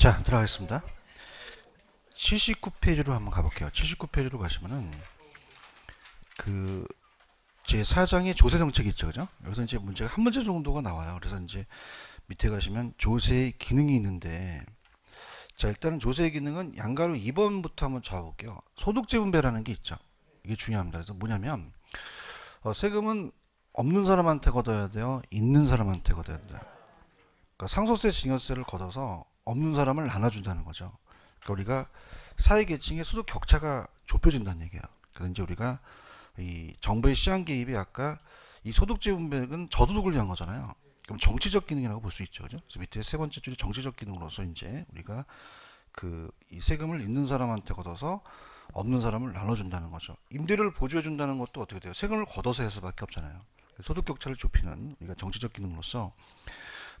자, 들어가겠습니다. 79페이지로 한번 가볼게요. 79페이지로 가시면은 그 제4장의 조세 정책이 있죠, 그죠? 여기서 이제 문제가 한 문제 정도가 나와요. 그래서 이제 밑에 가시면 조세의 기능이 있는데, 자, 일단은 조세의 기능은 양가로 2번부터 한번 잡아볼게요. 소득재 분배라는 게 있죠. 이게 중요합니다. 그래서 뭐냐면 세금은 없는 사람한테 걷어야 돼요, 있는 사람한테 걷어야 돼요. 그러니까 상속세, 증여세를 걷어서 없는 사람을 나눠준다는 거죠. 그러니까 우리가 사회 계층의 소득 격차가 좁혀진다는 얘기예요. 그래서 이제 우리가 이 정부의 시장 개입이 아까 이 소득재 분배는 저소득을 위한 거잖아요. 그럼 정치적 기능이라고 볼 수 있죠, 그죠? 그래서 밑에 세 번째 줄이 정치적 기능으로서 이제 우리가 그 이 세금을 있는 사람한테 걷어서 없는 사람을 나눠준다는 거죠. 임대료를 보조해준다는 것도 어떻게 돼요? 세금을 걷어서 해서밖에 없잖아요. 소득 격차를 좁히는 우리가 정치적 기능으로서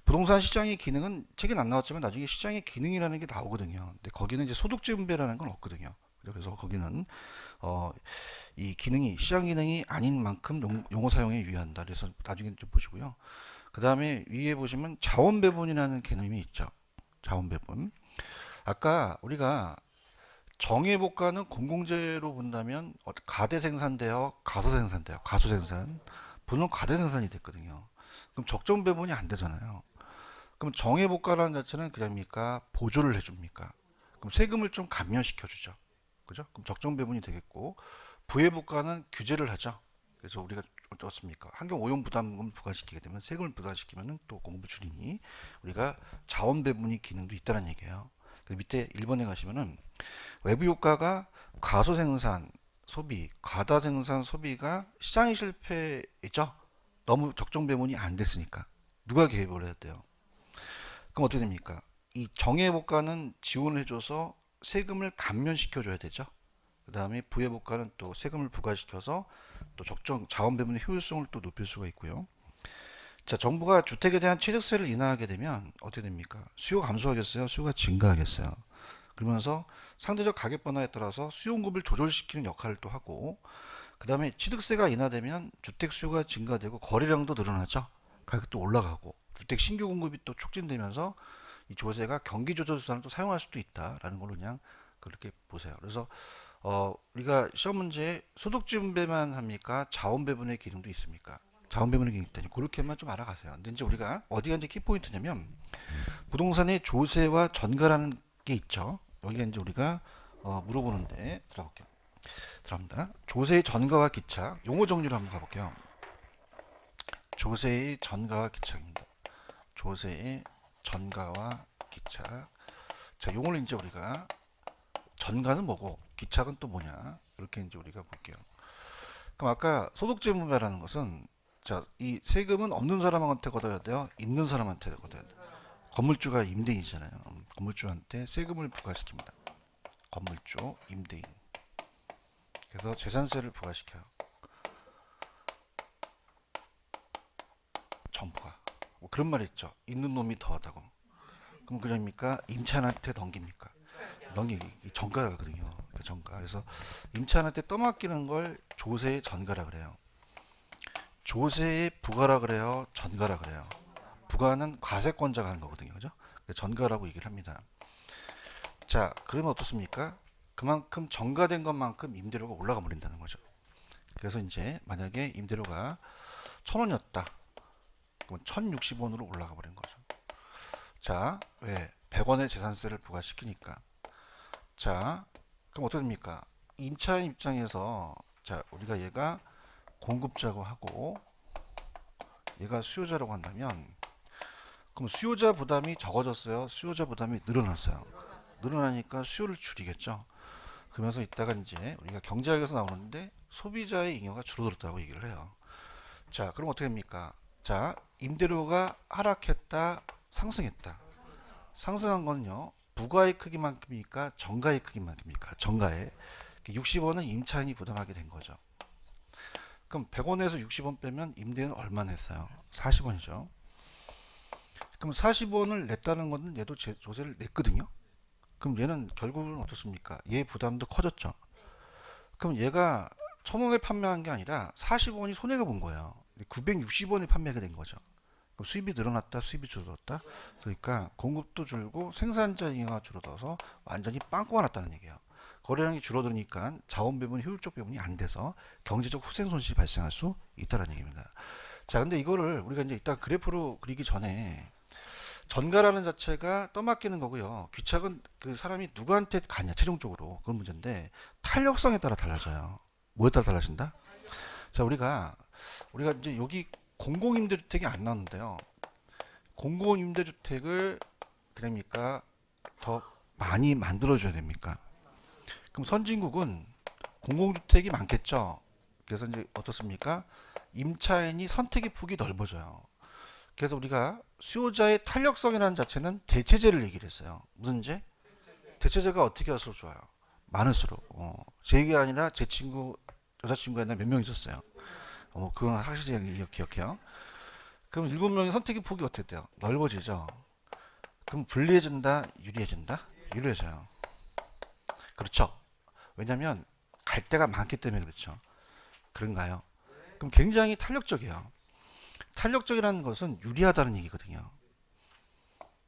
부동산 시장의 기능은 책엔 안 나왔지만 나중에 시장의 기능이라는 게 나오거든요. 근데 거기는 이제 소득재 분배라는 건 없거든요. 그래서 거기는 이 기능이 시장 기능이 아닌 만큼 용어 사용에 유의한다. 그래서 나중에 좀 보시고요. 그 다음에 위에 보시면 자원 배분이라는 개념이 있죠. 자원 배분. 아까 우리가 정예복가는 공공재로 본다면 가대 생산되어 가소 생산돼요. 가소 생산. 분은 가대 생산이 됐거든요. 그럼 적정 배분이 안 되잖아요. 그럼 정예복가라는 자체는 그냥입니까? 보조를 해줍니까? 그럼 세금을 좀 감면시켜 주죠. 그죠? 그럼 적정 배분이 되겠고, 부예복가는 규제를 하죠. 그래서 우리가 어떻습니까? 환경 오염 부담금을 부과시키게 되면 세금을 부과시키면 또 공부 줄이니 우리가 자원 배분이 기능도 있다는 얘기예요. 밑에 1번에 가시면은 외부 효과가 과소 생산 소비, 과다 생산 소비가 시장의 실패이죠. 너무 적정 배분이 안 됐으니까 누가 개입을 해야 돼요? 그럼 어떻게 됩니까? 이 정예복가는 지원을 해줘서 세금을 감면시켜줘야 되죠. 그 다음에 부예복가는 또 세금을 부과시켜서 또 적정 자원 배분의 효율성을 또 높일 수가 있고요. 자, 정부가 주택에 대한 취득세를 인하하게 되면 어떻게 됩니까? 수요 감소하겠어요? 수요가 증가하겠어요? 그러면서 상대적 가격 변화에 따라서 수요 공급을 조절시키는 역할을 또 하고, 그 다음에 취득세가 인하되면 주택 수요가 증가되고 거래량도 늘어나죠. 가격도 올라가고 주택 신규 공급이 또 촉진되면서 이 조세가 경기 조절 수단을 또 사용할 수도 있다라는 걸로 그냥 그렇게 보세요. 그래서 우리가 시험 문제에 소득주 분배만 합니까? 자원 배분의 기능도 있습니까? 자원 배분의 기능이 있다니 그렇게만 좀 알아가세요. 근데 이제 우리가 어디가 이제 키포인트냐면 부동산의 조세와 전가라는 게 있죠. 여기가 이제 우리가 물어보는데 들어볼게요. 들어갑니다. 조세의 전가와 기차 용어 정리를 한번 가볼게요. 조세의 전가와 기차입니다. 조세의 전가와 기차. 자, 용어를 이제 우리가 전가는 뭐고 기차는 또 뭐냐 이렇게 이제 우리가 볼게요. 그럼 아까 소득세 분배라는 것은 자, 이 세금은 없는 사람한테 걷어야 돼요, 있는 사람한테 걷어야 돼요. 건물주가 임대인이잖아요. 건물주한테 세금을 부과시킵니다. 건물주 임대인. 그래서 재산세를 부과시켜요. 정부가. 뭐 그런 말이 있죠. 있는 놈이 더하다고. 그럼 그냥입니까? 임차인한테 넘깁니까? 넘기기 전가거든요. 전가. 그래서 임차인한테 떠맡기는 걸 조세의 전가라 그래요. 조세의 부가라 그래요. 전가라 그래요. 부가는 과세권자가 하는 거거든요. 그죠? 전가라고 얘기를 합니다. 자, 그러면 어떻습니까? 그만큼 전가된 것만큼 임대료가 올라가 버린다는 거죠. 그래서 이제 만약에 임대료가 1,000원이었다. 그럼 1,060원으로 올라가 버린 거죠. 자, 왜? 100원의 재산세를 부과시키니까. 자, 그럼 어떻게 됩니까? 임차인 입장에서 자, 우리가 얘가 공급자고 하고 얘가 수요자라고 한다면 그럼 수요자 부담이 적어졌어요? 수요자 부담이 늘어났어요? 늘어나니까 수요를 줄이겠죠. 그러면서 이따가 이제 우리가 경제학에서 나오는데 소비자의 잉여가 줄어들었다고 얘기를 해요. 자, 그럼 어떻게 됩니까? 자, 임대료가 하락했다, 상승했다. 상승한 거는요, 부가의 크기만큼입니까? 정가의 크기만큼입니까? 정가의. 60원은 임차인이 부담하게 된 거죠. 그럼 100원에서 60원 빼면 임대는 얼마 냈어요? 40원이죠. 그럼 40원을 냈다는 것은 얘도 조세를 냈거든요. 그럼 얘는 결국은 어떻습니까? 얘 부담도 커졌죠. 그럼 얘가 1,000원에 판매한 게 아니라 40원이 손해가 본 거예요. 960원에 판매가 된 거죠. 그럼 수입이 늘어났다, 수입이 줄어들었다. 그러니까 공급도 줄고 생산자가 줄어들어서 완전히 빵꾸가 났다는 얘기예요. 거래량이 줄어드니까 자원 배분, 효율적 배분이 안 돼서 경제적 후생 손실이 발생할 수 있다는 얘기입니다. 자, 근데 이거를 우리가 이제 이따 그래프로 그리기 전에 전가라는 자체가 떠맡기는 거고요. 귀착은 그 사람이 누구한테 가냐, 최종적으로. 그건 문제인데, 탄력성에 따라 달라져요. 뭐에 따라 달라진다? 자, 우리가 이제 여기 공공임대주택이 안 나오는데요. 공공임대주택을 그럽니까 더 많이 만들어줘야 됩니까? 그럼 선진국은 공공주택이 많겠죠. 그래서 이제 어떻습니까? 임차인이 선택의 폭이 넓어져요. 그래서 우리가 수요자의 탄력성이라는 자체는 대체제를 얘기를 했어요. 무슨 제? 대체제가 어떻게 할수록 좋아요? 많을수록. 제 얘기가 아니라 제 친구, 여자친구가 옛날에 몇 명 있었어요. 그건 확실히 기억해요. 그럼 7명의 선택의 폭이 어떻게 돼요? 넓어지죠. 그럼 불리해진다, 유리해진다? 유리해져요. 그렇죠. 왜냐면 갈 데가 많기 때문에 그렇죠. 그런가요? 그럼 굉장히 탄력적이에요. 탄력적이라는 것은 유리하다는 얘기거든요.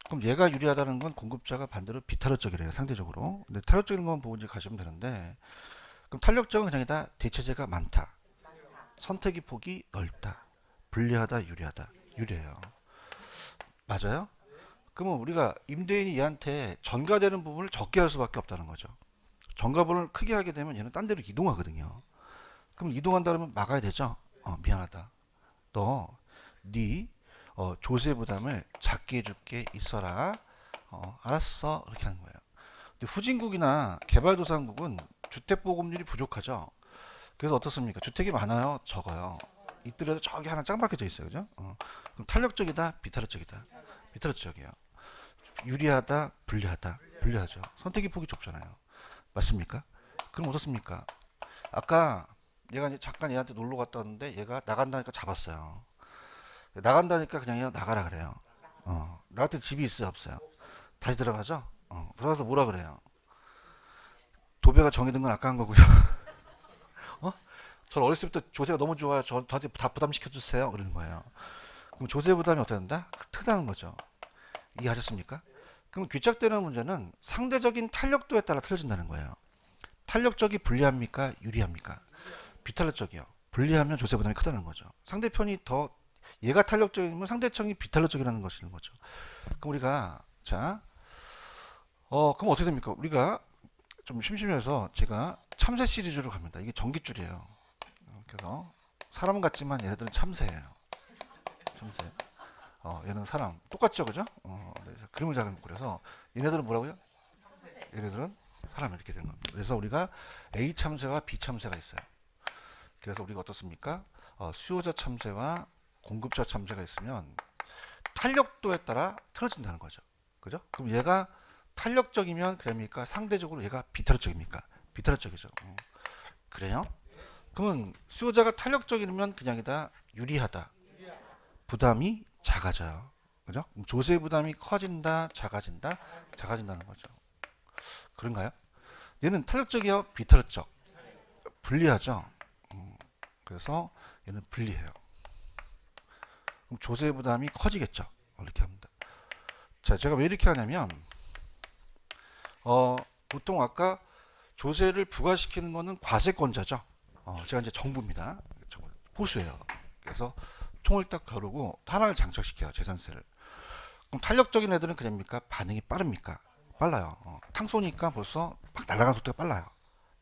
그럼 얘가 유리하다는 건 공급자가 반대로 비탄력적이래요. 상대적으로. 근데 탄력적인 건 보고 이제 가시면 되는데, 그럼 탄력적은 그냥 다 대체제가 많다. 선택의 폭이 넓다. 불리하다, 유리하다. 유리해요. 맞아요? 그러면 우리가 임대인이 얘한테 전가되는 부분을 적게 할 수밖에 없다는 거죠. 전가분을 크게 하게 되면 얘는 딴 데로 이동하거든요. 그럼 이동한다 그러면 막아야 되죠. 미안하다. 네 조세 부담을 작게 해줄게 있어라. 알았어. 이렇게 하는 거예요. 근데 후진국이나 개발도상국은 주택보급률이 부족하죠. 그래서 어떻습니까? 주택이 많아요? 적어요? 있더라도 저기 하나 짱 박혀져 있어요. 그죠? 그럼 탄력적이다? 비탄력적이다? 비탄력적이에요. 유리하다? 불리하다? 불리하죠. 선택의 폭이 좁잖아요. 맞습니까? 그럼 어떻습니까? 아까 얘가 이제 잠깐 얘한테 놀러 갔다 왔는데 얘가 나간다니까 잡았어요. 나간다니까 그냥 얘가 나가라 그래요. 나한테 집이 있어요? 없어요? 다시 들어가죠? 들어가서 뭐라 그래요? 도배가 정해진 건 아까 한 거고요. 전 어렸을 때부터 조세가 너무 좋아요. 저한테 다 부담시켜주세요. 그러는 거예요. 그럼 조세 부담이 어떻게 된다? 크다는 거죠. 이해하셨습니까? 그럼 귀착되는 문제는 상대적인 탄력도에 따라 틀어진다는 거예요. 탄력적이 불리합니까? 유리합니까? 비탄력적이요. 불리하면 조세 부담이 크다는 거죠. 상대편이 더 얘가 탄력적이면 상대편이 비탄력적이라는 것인 거죠. 그럼 우리가 그럼 어떻게 됩니까? 우리가 좀 심심해서 제가 참새 시리즈로 갑니다. 이게 전깃줄이에요. 그래서 사람 같지만 얘네들은 참새예요. 참새. 얘는 사람. 똑같죠, 그죠? 그림을 잘 그려서 얘네들은 뭐라고요? 얘네들은 사람 이렇게 되는 겁니다. 그래서 우리가 A 참새와 B 참새가 있어요. 그래서 우리가 어떻습니까? 수요자 참새와 공급자 참새가 있으면 탄력도에 따라 틀어진다는 거죠. 그죠? 그럼 얘가 탄력적이면 그럽니까? 상대적으로 얘가 비탄력적입니까? 비탄력적이죠. 그래요? 그러면 수요자가 탄력적이면 그냥이다 유리하다. 부담이 작아져요. 그죠? 조세 부담이 커진다, 작아진다, 작아진다는 거죠. 그런가요? 얘는 탄력적이요, 비탄력적. 불리하죠. 그래서 얘는 불리해요. 그럼 조세 부담이 커지겠죠. 이렇게 합니다. 자, 제가 왜 이렇게 하냐면, 보통 아까 조세를 부과시키는 거는 과세권자죠. 제가 이제 정부입니다. 호수예요. 그래서 총을 딱 겨루고 하나를 장착시켜요. 재산세를. 그럼 탄력적인 애들은 그럽니까? 반응이 빠릅니까? 빨라요. 탕 쏘니까 벌써 막 날아가는 속도가 빨라요.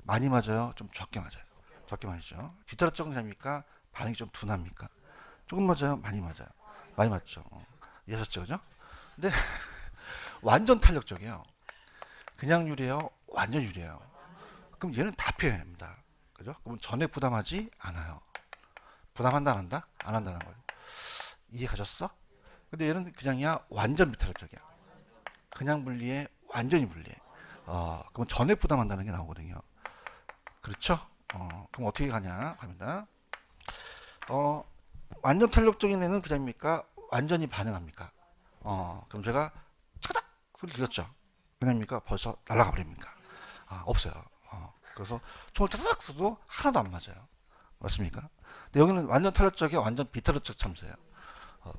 많이 맞아요? 좀 적게 맞아요. 적게 맞죠. 비탄력적인 애입니까? 반응이 좀 둔합니까? 조금 맞아요? 많이 맞아요. 많이 맞죠. 이해하셨죠? 그죠? 근데 완전 탄력적이에요. 그냥 유리해요? 완전 유리해요. 그럼 얘는 다 피해냅니다. 그죠? 그럼 전액 부담하지 않아요. 부담한다 안 한다? 안 한다는 거예요. 이해 가셨어? 근데 얘는 그냥이야 완전 비탄력적이야. 그냥 불리해 완전히 불리해. 그럼 전액 부담한다는 게 나오거든요. 그렇죠? 그럼 어떻게 가냐 합니다. 완전 탄력적인 애는 그냥입니까? 완전히 반응합니까? 그럼 제가 차닥 소리 들렸죠? 그냥입니까? 벌써 날아가 버립니까? 없어요. 그래서 총을 타닥 쏴도 하나도 안 맞아요. 맞습니까? 근데 여기는 완전 탄력적이야, 완전 비탄력적 참새예요.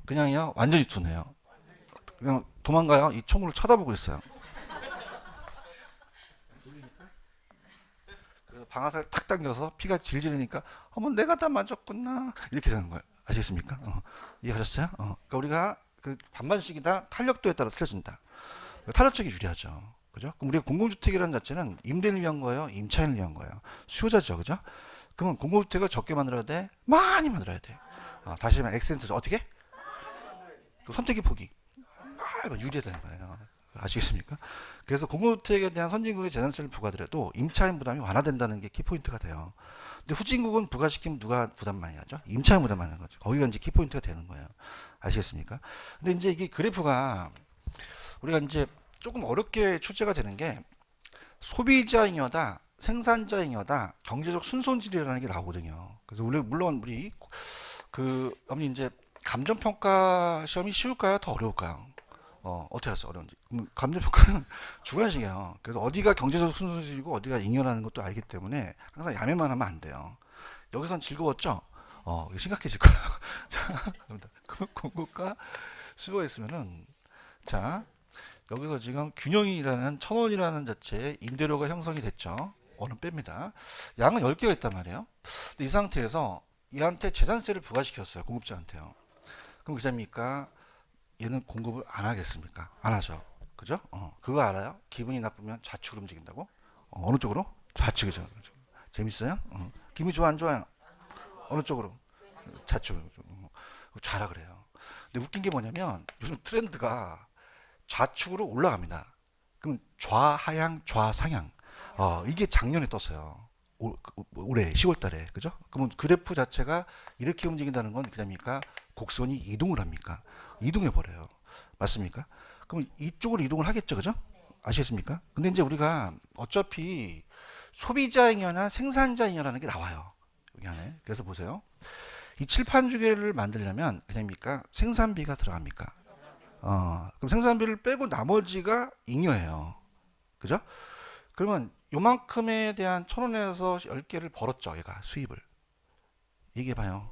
그냥요 완전히 둔해요. 그냥 도망가요. 이 총으로 쳐다보고 있어요. 그래서 방아쇠를 탁 당겨서 피가 질질 흐르니까 어머 내가 다 맞았구나 이렇게 되는 거예요. 아시겠습니까? 이해하셨어요? 그러니까 우리가 그 반반씩이다 탄력도에 따라 틀려진다. 타로책이 유리하죠. 그죠? 그럼 우리가 공공주택이라는 자체는 임대를 위한 거예요? 임차인을 위한 거예요? 수요자죠. 그죠? 그러면 공공주택을 적게 만들어야 돼? 많이 만들어야 돼. 다시 말하면 엑센트죠. 어떻게? 그 선택의 폭이 유리하다는 거예요. 아시겠습니까? 그래서 공공주택에 대한 선진국의 재산세를 부과하더라도 임차인 부담이 완화된다는 게 키포인트가 돼요. 근데 후진국은 부과시키면 누가 부담 많이 하죠? 임차인 부담 많이 하는 거죠. 거기가 이제 키포인트가 되는 거예요. 아시겠습니까? 근데 이제 이게 그래프가 우리가 이제 조금 어렵게 출제가 되는 게 소비자 잉여다, 생산자 잉여다, 경제적 순손실이라는 게 나오거든요. 그래서 물론 우리 그 어머니 이제 감정평가 시험이 쉬울까요? 더 어려울까요? 어떻게 알았어? 어려운지. 감정평가는 주관식이에요. 그래서 어디가 경제적 순손실이고 어디가 잉여라는 것도 알기 때문에 항상 야매만 하면 안 돼요. 여기선 즐거웠죠? 이거 심각해질 거예요. 자, 그럼 공고가 수거했으면은 자 여기서 지금 균형이라는 1,000원이라는 자체의 임대료가 형성이 됐죠. 원은 뺍니다. 양은 10개가 있단 말이에요. 근데 이 상태에서 얘한테 재산세를 부과시켰어요. 공급자한테요. 그럼 그자입니까? 얘는 공급을 안 하겠습니까? 안 하죠. 그죠? 그거 알아요? 기분이 나쁘면 좌측으로 움직인다고? 어느 쪽으로? 좌측이죠. 재밌어요? 기분이 좋아 안 좋아요? 어느 쪽으로? 좌측으로. 잘하 그래요. 근데 웃긴 게 뭐냐면 요즘 트렌드가 좌측으로 올라갑니다. 그럼 좌하향, 좌상향. 이게 작년에 떴어요. 올해 10월 달에. 그죠? 그러면 그래프 자체가 이렇게 움직인다는 건 그냥 곡선이 이동을 합니까? 이동해 버려요. 맞습니까? 그럼 이쪽으로 이동을 하겠죠. 그죠? 아시겠습니까? 근데 이제 우리가 어차피 소비자 잉여나 생산자 잉여라는 게 나와요. 여기 안에. 그래서 보세요. 이 칠판 주기를 만들려면 그냥입니까? 생산비가 들어갑니까? 그럼 생산비를 빼고 나머지가 잉여예요. 그죠? 그러면 요만큼에 대한 1,000원에서 10개를 벌었죠. 얘가 수입을. 얘기해봐요.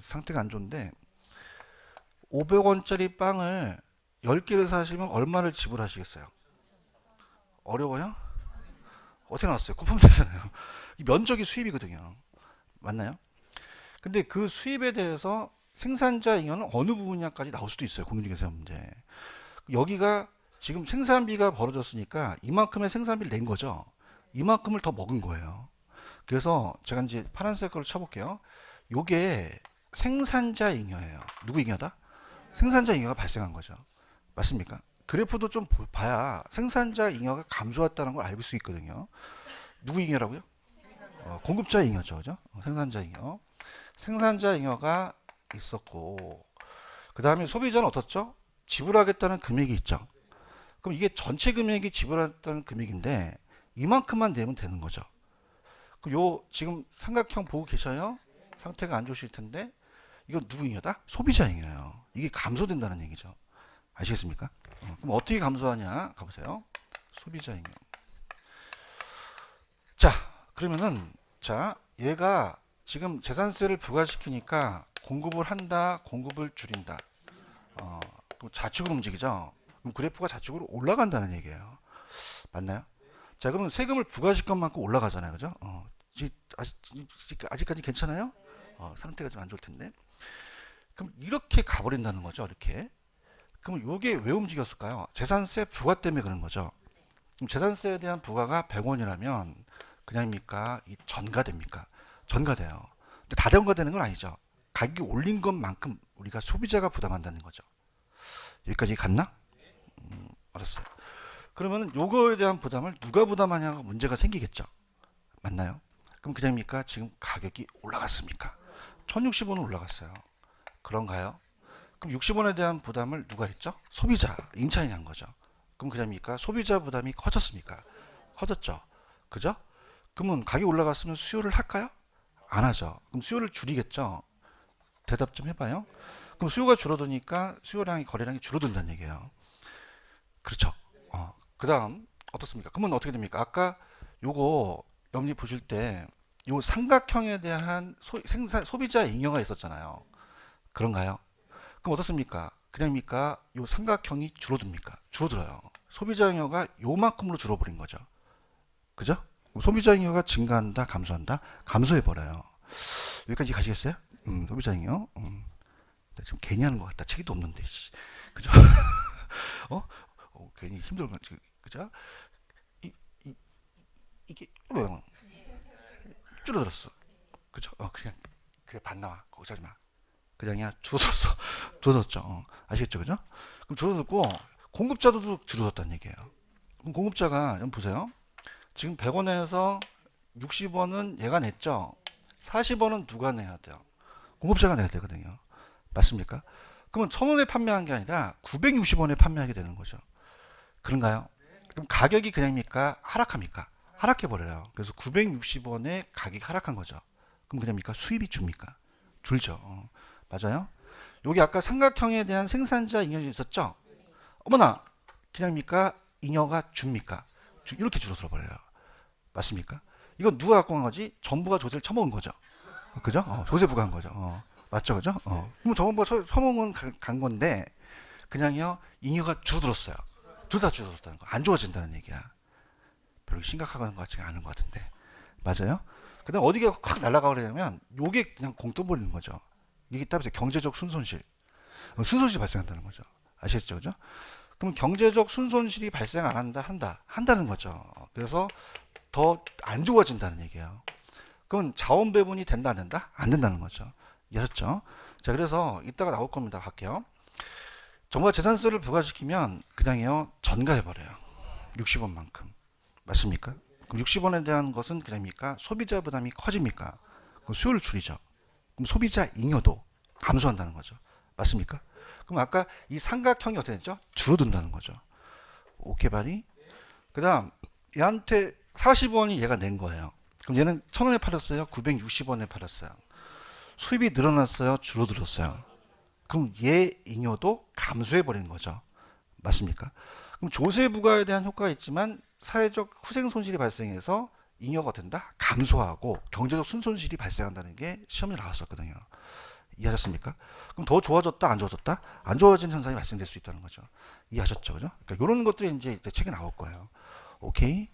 상태가 안 좋은데 500원짜리 빵을 10개를 사시면 얼마를 지불하시겠어요? 어려워요? 어떻게 나왔어요? 쿠폰 되잖아요. 면적이 수입이거든요. 맞나요? 근데 그 수입에 대해서 생산자 잉여는 어느 부분이냐까지 나올 수도 있어요. 공인중개사 문제. 여기가 지금 생산비가 벌어졌으니까 이만큼의 생산비를 낸 거죠. 이만큼을 더 먹은 거예요. 그래서 제가 이제 파란색 걸로 쳐볼게요. 요게 생산자 잉여예요. 누구 잉여다? 생산자 잉여가 발생한 거죠. 맞습니까? 그래프도 좀 봐야 생산자 잉여가 감소했다는 걸 알 수 있거든요. 누구 잉여라고요? 공급자 잉여죠. 그죠? 생산자 잉여. 생산자 잉여가 있었고 그 다음에 소비자는 어떻죠? 지불하겠다는 금액이 있죠. 그럼 이게 전체 금액이 지불하겠다는 금액인데 이만큼만 내면 되는 거죠. 그럼 요 지금 삼각형 보고 계셔요? 상태가 안 좋으실 텐데 이건 누구 잉여다? 소비자 잉여예요. 이게 감소된다는 얘기죠. 아시겠습니까? 그럼 어떻게 감소하냐? 가보세요. 소비자 잉여. 자, 그러면은 자 얘가 지금 재산세를 부과시키니까 공급을 한다, 공급을 줄인다. 좌측으로 움직이죠. 그럼 그래프가 좌측으로 올라간다는 얘기예요. 맞나요? 자, 그러면 세금을 부과시킨 만큼 올라가잖아요. 그죠? 아직까지 괜찮아요? 상태가 좀 안 좋을 텐데. 그럼 이렇게 가버린다는 거죠. 이렇게. 그럼 이게 왜 움직였을까요? 재산세 부과 때문에 그런 거죠. 그럼 재산세에 대한 부과가 100원이라면 그냥입니까? 이 전가됩니까? 전가돼요. 근데 다 전가되는 건 아니죠. 가격이 올린 것만큼 우리가 소비자가 부담한다는 거죠. 여기까지 갔나? 알았어요. 그러면 요거에 대한 부담을 누가 부담하냐가 문제가 생기겠죠. 맞나요? 그럼 그냥입니까? 지금 가격이 올라갔습니까? 1060원은 올라갔어요. 그런가요? 그럼 60원에 대한 부담을 누가 했죠? 소비자, 임차인이 한 거죠. 그럼 그냥입니까? 소비자 부담이 커졌습니까? 커졌죠. 그죠? 그러면 가격이 올라갔으면 수요를 할까요? 안 하죠. 그럼 수요를 줄이겠죠. 대답 좀 해봐요. 그럼 수요가 줄어드니까 수요량이 거래량이 줄어든다는 얘기예요. 그렇죠. 그 다음 어떻습니까? 그러면 어떻게 됩니까? 아까 요거 여러분이 보실 때 요 삼각형에 대한 소비자 잉여가 있었잖아요. 그런가요? 그럼 어떻습니까? 그냥입니까? 요 삼각형이 줄어듭니까? 줄어들어요. 소비자 잉여가 요만큼으로 줄어버린 거죠. 그죠? 그럼 소비자 잉여가 증가한다, 감소한다? 감소해버려요. 여기까지 가시겠어요? 소비자 잉여. 나 지금 괜히 하는 것 같다. 책임도 없는데. 씨. 그죠? 어? 괜히 힘들어. 그죠? 이, 이, 이게 줄어들었어. 그죠? 그냥 그게 반 나와. 거기서 하지 마. 그냥이야 줄어들었어. 줄어들었죠. 아시겠죠, 그죠? 그럼 줄어들고 공급자도 줄어들었다는 얘기예요. 그럼 공급자가 좀 보세요. 지금 100원에서 60원은 얘가 냈죠. 40원은 누가 내야 돼요? 공급자가 내야 되거든요. 맞습니까? 그러면 1000원에 판매한 게 아니라 960원에 판매하게 되는 거죠. 그런가요? 그럼 가격이 그냥입니까? 하락합니까? 하락해버려요. 그래서 960원에 가격이 하락한 거죠. 그럼 그냥입니까? 수입이 줍니까? 줄죠. 맞아요? 여기 아까 삼각형에 대한 생산자 잉여가 있었죠? 어머나! 그냥입니까? 잉여가 줍니까? 이렇게 줄어들어 버려요. 맞습니까? 이건 누가 갖고 간 거지? 정부가 조세를 처먹은 거죠. 그죠? 조세부가 한 거죠. 맞죠? 그죠? 그럼 정부가 처먹은 간 건데, 그냥요, 잉여가 줄어들었어요. 둘 다 줄어들었다는 거. 안 좋아진다는 얘기야. 별로 심각한 것 같지가 않은 것 같은데. 맞아요? 그 다음 어디가 확 날아가 버리냐면, 요게 그냥 공떠 버리는 거죠. 이게 따라서 경제적 순손실. 순손실이 발생한다는 거죠. 아시겠죠? 그죠? 그럼 경제적 순손실이 발생 안 한다? 한다는 거죠. 그래서 더 안 좋아진다는 얘기예요. 그럼 자원 배분이 된다, 안 된다? 안 된다는 거죠. 이해하셨죠? 자, 그래서 이따가 나올 겁니다. 갈게요. 정부가 재산세를 부과시키면 그냥요, 전가해버려요. 60원만큼. 맞습니까? 그럼 60원에 대한 것은 그냥입니까? 소비자 부담이 커집니까? 그럼 수요를 줄이죠. 그럼 소비자 잉여도 감소한다는 거죠. 맞습니까? 그럼 아까 이 삼각형이 어떻게 됐죠? 줄어든다는 거죠. 오케이 바리? 그 다음 얘한테 40원이 얘가 낸 거예요. 그럼 얘는 1000원에 팔았어요? 960원에 팔았어요. 수입이 늘어났어요? 줄어들었어요? 그럼 얘 잉여도 감소해버리는 거죠. 맞습니까? 그럼 조세 부과에 대한 효과가 있지만 사회적 후생 손실이 발생해서 잉여가 된다? 감소하고 경제적 순손실이 발생한다는 게 시험에 나왔었거든요. 이해하셨습니까? 그럼 더 좋아졌다, 안 좋아졌다? 안 좋아진 현상이 발생될 수 있다는 거죠. 이해하셨죠? 그죠? 그러니까 이런 것들이 이제 책에 나올 거예요. 오케이?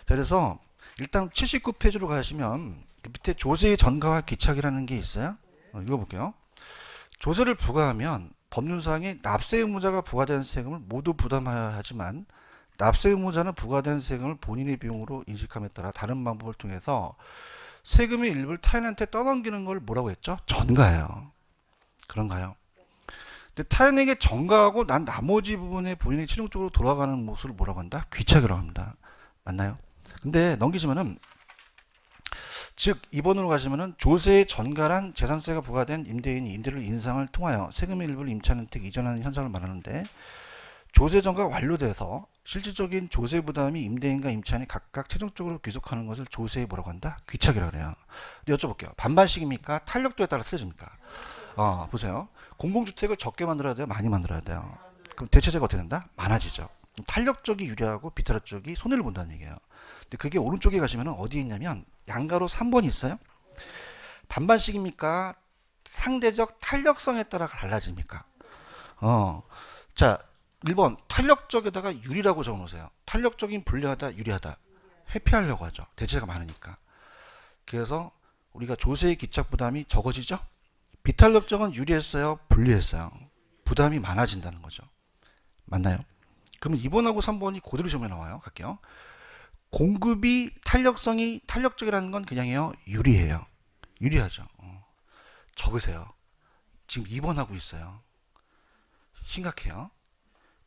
자, 그래서 일단 79페이지로 가시면 밑에 조세의 전가와 귀착이라는 게 있어요. 읽어볼게요. 조세를 부과하면 법률상에 납세 의무자가 부과된 세금을 모두 부담하여야 하지만 납세 의무자는 부과된 세금을 본인의 비용으로 인식함에 따라 다른 방법을 통해서 세금의 일부를 타인한테 떠넘기는 걸 뭐라고 했죠? 전가예요. 그런가요? 근데 타인에게 전가하고 난 나머지 부분에 본인이 최종적으로 돌아가는 모습을 뭐라고 한다? 귀착이라고 합니다. 맞나요? 근데 넘기시면은 즉 2번으로 가시면은 조세의 전가란 재산세가 부과된 임대인이 임대료 인상을 통하여 세금의 일부를 임차인한테 이전하는 현상을 말하는데 조세 전가가 완료돼서 실질적인 조세 부담이 임대인과 임차인이 각각 최종적으로 귀속하는 것을 조세에 뭐라고 한다? 귀착이라고 그래요. 근데 여쭤볼게요. 반반씩입니까? 탄력도에 따라 틀려집니까? 보세요. 공공주택을 적게 만들어야 돼요? 많이 만들어야 돼요? 그럼 대체재가 어떻게 된다? 많아지죠. 탄력 쪽이 유리하고 비탄력 쪽이 손해를 본다는 얘기예요. 근데 그게 오른쪽에 가시면 어디에 있냐면 양가로 3번이 있어요. 반반씩입니까? 상대적 탄력성에 따라 달라집니까? 자, 1번 탄력적에다가 유리라고 적어놓으세요. 탄력적인 불리하다, 유리하다. 회피하려고 하죠. 대체가 많으니까. 그래서 우리가 조세의 기착 부담이 적어지죠. 비탄력적은 유리했어요, 불리했어요. 부담이 많아진다는 거죠. 맞나요? 그럼 2번하고 3번이 그대로 시험에 나와요. 갈게요. 공급이 탄력적이라는 건 그냥요 유리해요. 유리하죠. 적으세요. 지금 2번 하고 있어요. 심각해요.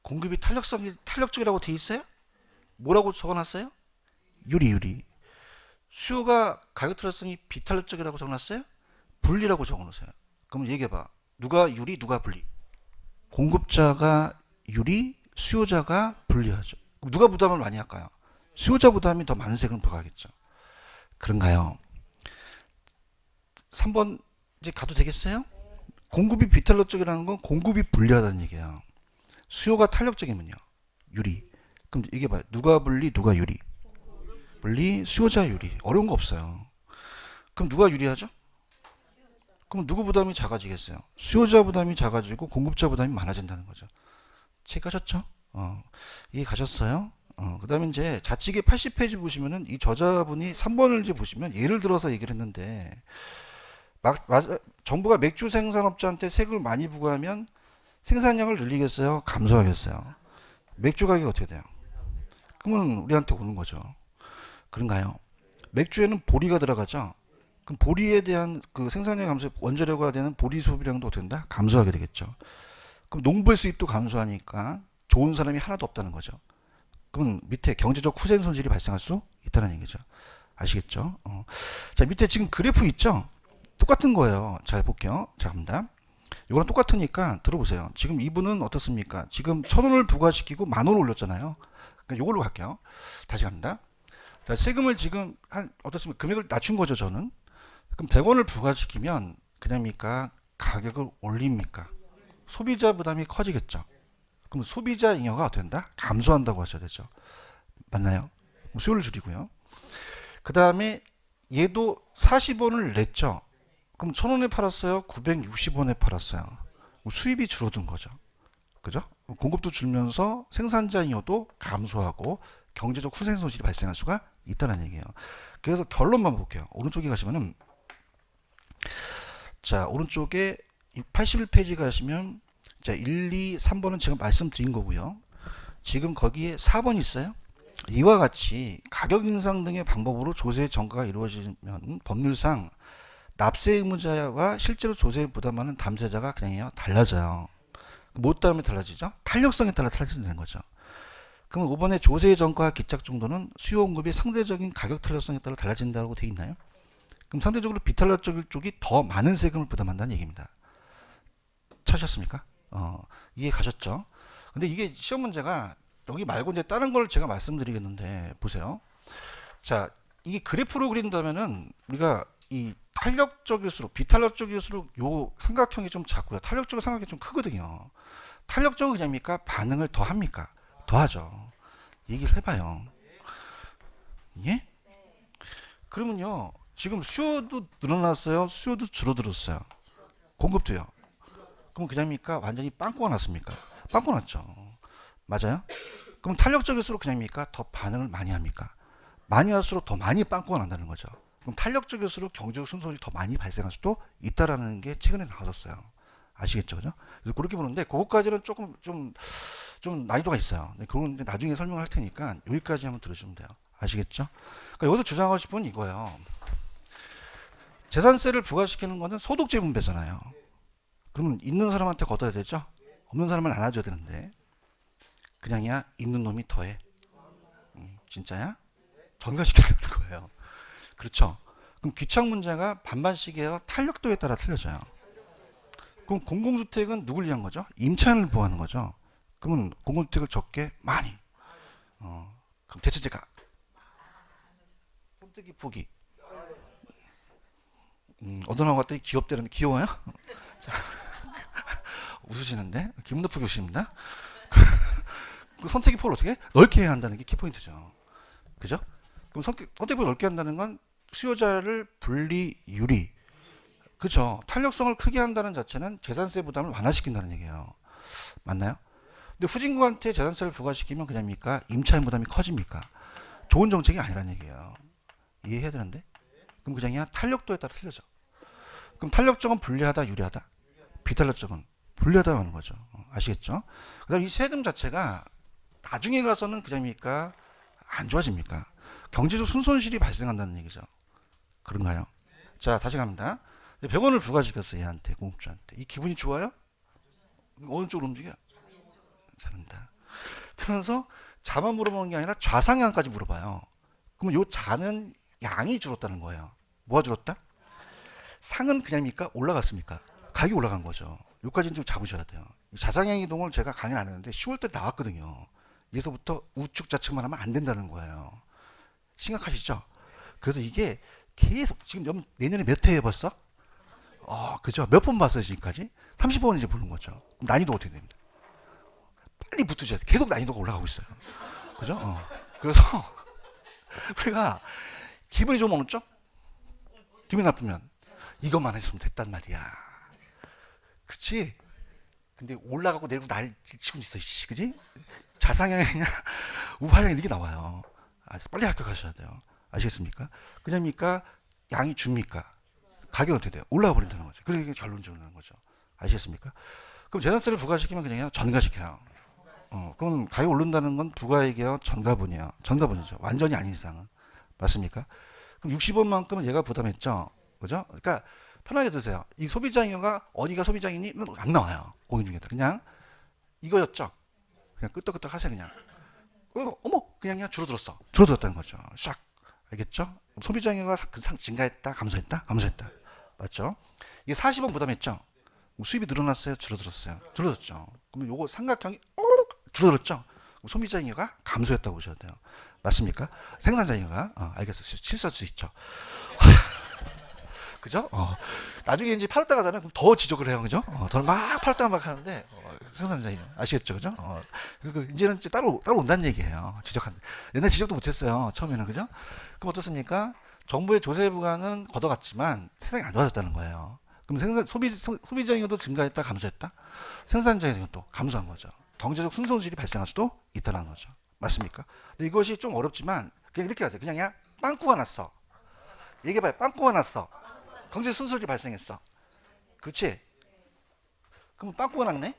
공급이 탄력적이라고 돼 있어요? 뭐라고 적어놨어요? 유리. 수요가 가격 트라성이 비탄력적이라고 적어놨어요? 분리라고 적어놓으세요. 그럼 얘기해봐. 누가 유리, 누가 분리? 공급자가 유리, 수요자가 분리하죠. 누가 부담을 많이 할까요? 수요자 부담이 더 많은 세금을 부과하겠죠. 그런가요? 3번 이제 가도 되겠어요? 공급이 비탄력적이라는 건 공급이 불리하다는 얘기예요. 수요가 탄력적이면요. 유리. 그럼 이게 봐요. 누가 분리, 누가 유리? 분리, 수요자 유리. 어려운 거 없어요. 그럼 누가 유리하죠? 그럼 누구 부담이 작아지겠어요? 수요자 부담이 작아지고 공급자 부담이 많아진다는 거죠. 체크하셨죠? 이해 가셨어요? 그다음에 이제 좌측에 80페이지 보시면은 이 저자분이 3번을 이제 보시면 예를 들어서 얘기를 했는데 정부가 맥주 생산업자한테 세금을 많이 부과하면 생산량을 늘리겠어요? 감소하겠어요? 맥주 가격이 어떻게 돼요? 그러면 우리한테 오는 거죠. 그런가요? 맥주에는 보리가 들어가죠. 그럼 보리에 대한 그 생산량 감소, 원재료가 되는 보리 소비량도 어떻게 된다? 감소하게 되겠죠. 그럼 농부의 수입도 감소하니까 좋은 사람이 하나도 없다는 거죠. 그럼 밑에 경제적 후생 손실이 발생할 수 있다는 얘기죠. 아시겠죠? 자, 밑에 지금 그래프 있죠? 똑같은 거예요. 잘 볼게요. 자, 갑니다. 이거랑 똑같으니까 들어보세요. 지금 이분은 어떻습니까? 지금 1,000원을 부과시키고 10,000원 올렸잖아요. 그러니까 이걸로 갈게요. 다시 갑니다. 자, 세금을 지금 한 어떻습니까? 금액을 낮춘 거죠, 저는. 그럼 100원을 부과시키면 그냥입니까? 가격을 올립니까? 소비자 부담이 커지겠죠. 그럼 소비자 잉여가 어떻게 된다? 감소한다고 하셔야 되죠. 맞나요? 수요를 줄이고요. 그 다음에 얘도 40원을 냈죠. 그럼 1,000원에 팔았어요? 960원에 팔았어요. 수입이 줄어든 거죠. 그죠? 공급도 줄면서 생산자 잉여도 감소하고 경제적 후생 손실이 발생할 수가 있다는 얘기예요. 그래서 결론만 볼게요. 오른쪽에 가시면은 자, 오른쪽에 81페이지 가시면 자, 1, 2, 3번은 제가 말씀드린 거고요. 지금 거기에 4번 있어요. 이와 같이 가격 인상 등의 방법으로 조세 전가가 이루어지면 법률상 납세 의무자와 실제로 조세 부담하는 담세자가 그냥요 달라져요. 뭐 때문에 달라지죠? 탄력성에 따라 달라지는 거죠. 그럼 이번에 조세 전가 기착 정도는 수요 공급의 상대적인 가격 탄력성에 따라 달라진다고 돼 있나요? 그럼 상대적으로 비탄력적인 쪽이 더 많은 세금을 부담한다는 얘기입니다. 찾으셨습니까? 이해 가셨죠? 근데 이게 시험 문제가 여기 말고 이제 다른 걸 제가 말씀드리겠는데 보세요. 자, 이게 그래프로 그린다면은 우리가 이 탄력적일수록 비탄력적일수록 요 삼각형이 좀 작고요. 탄력적인 삼각형이 좀 크거든요. 탄력적은 그냥입니까? 반응을 더 합니까? 더 하죠. 얘기를 해봐요. 예? 그러면요. 지금 수요도 늘어났어요. 수요도 줄어들었어요. 공급도요. 그럼 그냥입니까? 완전히 빵꾸가 났습니까? 빵꾸 났죠. 맞아요? 그럼 탄력적일수록 그냥입니까? 더 반응을 많이 합니까? 많이 할수록 더 많이 빵꾸가 난다는 거죠. 그럼 탄력적일수록 경제적 순손이 더 많이 발생할 수도 있다라는 게 최근에 나왔었어요. 아시겠죠, 그죠? 그래서 그렇게 보는데 그것까지는 조금 좀 난이도가 있어요. 그건 나중에 설명을 할 테니까 여기까지 한번 들으시면 돼요. 아시겠죠? 그러니까 여기서 주장하고 싶은 이거예요. 재산세를 부과시키는 거는 소득재 분배잖아요. 그러면 있는 사람한테 걷어야 되죠? 없는 사람은 안아줘야 되는데 그냥이야 있는 놈이 더해. 진짜야? 전가시킨다는 거예요. 그렇죠? 그럼 귀착 문제가 반반씩이에요. 탄력도에 따라 틀려져요. 그럼 공공주택은 누굴 위한 거죠? 임차인을 보호하는 거죠. 그러면 공공주택을 적게 많이. 그럼 대체제가 손뜨기 포기. 얻어나온 것들이 귀엽다는 귀여워요? 웃으시는데 기분 나쁘게 웃으십니다. 그 선택의 폭을 어떻게 넓게 해야 한다는 게 키포인트죠. 그죠? 그럼 선택의 폭을 넓게 한다는 건 수요자를 분리 유리. 그죠? 탄력성을 크게 한다는 자체는 재산세 부담을 완화시킨다는 얘기예요. 맞나요? 근데 후진국한테 재산세를 부과시키면 그냥입니까? 임차인 부담이 커집니까? 좋은 정책이 아니라는 얘기예요. 이해해야 되는데? 그럼 그냥이야 탄력도에 따라 틀려져. 그럼 탄력적은 불리하다, 유리하다? 비탄력적은 불리하다고 하는 거죠. 아시겠죠? 그 다음 이 세금 자체가 나중에 가서는 그냥입니까? 안 좋아집니까? 경제적 순손실이 발생한다는 얘기죠. 그런가요? 자, 다시 갑니다. 100원을 부과시켰어요, 얘한테, 공급주한테. 이 기분이 좋아요? 어느 쪽으로 움직여? 잘한다. 그러면서 자만 물어보는 게 아니라 좌상향까지 물어봐요. 그러면 요 좌는 양이 줄었다는 거예요. 뭐가 줄었다? 상은 그냥입니까? 올라갔습니까? 가격이 올라간 거죠. 여기까지는 좀 잡으셔야 돼요. 좌상향 이동을 제가 강의를 안 했는데 10월 때 나왔거든요. 여기서부터 우측 좌측만 하면 안 된다는 거예요. 심각하시죠? 그래서 이게 계속 지금 내년에 몇 회 해봤어? 그죠? 몇 번 봤어요 지금까지? 30번 이제 보는 거죠. 그럼 난이도 어떻게 됩니다? 빨리 붙으셔야 돼. 계속 난이도가 올라가고 있어요. 그죠? 그래서 우리가 기분이 좀 어느 쪽? 기분이 나쁘면 이것만 했으면 됐단 말이야. 그치? 근데 올라가고 내리고 날 치고 있어, 씨, 그지? 좌상향이냐 우하향이 이렇게 나와요. 빨리 학교 가셔야 돼요. 아시겠습니까? 그냥입니까? 양이 줍니까? 가격은 어떻게 돼요? 올라가 버린다는 거죠. 그게 결론적으로 나는 거죠. 아시겠습니까? 그럼 재산세를 부과시키면 그냥 전가시켜요. 그럼 가격 오른다는 건 부가액이요, 전가분이요. 전가분이죠. 완전히 아닌 이상은. 맞습니까? 그럼 60원만큼은 얘가 부담했죠. 그죠? 그러니까 편하게 드세요. 이 소비자잉여가 어디가 소비자이니? 안 나와요. 공인중개사. 그냥 이거였죠. 그냥 끄떡끄떡 하세요, 그냥. 어머, 그냥 줄어들었어. 줄어들었다는 거죠. 샥. 알겠죠? 소비자잉여가 증가했다, 감소했다, 감소했다. 맞죠? 이게 40원 부담했죠? 수입이 늘어났어요, 줄어들었어요? 줄어들었죠. 그러면 요거 삼각형이 줄어들었죠? 소비자잉여가 감소했다고 보셔야 돼요. 맞습니까? 생산자잉여가 알겠어. 실수할 수 있죠. 그죠? 나중에 이제 팔았다 가잖아요. 그럼 더 지적을 해요. 그죠? 더 막 팔았다 막 하는데 생산자잉여 아시겠죠? 그죠? 이제는 이제 따로 온다는 얘기예요. 지적한. 옛날 지적도 못했어요. 처음에는. 그죠? 그럼 어떻습니까? 정부의 조세 부과는 걷어갔지만 세상이 안 좋아졌다는 거예요. 그럼 소비자잉여도 증가했다, 감소했다? 생산자잉여도 감소한 거죠. 경제적 순손실이 발생할 수도 있다는 거죠. 맞습니까? 근데 이것이 좀 어렵지만 그냥 이렇게 하세요. 그냥 빵꾸가 났어. 얘기해봐요. 빵꾸가 났어. 경제 순손실이 발생했어. 그렇지? 그럼 빵꾸가 났네?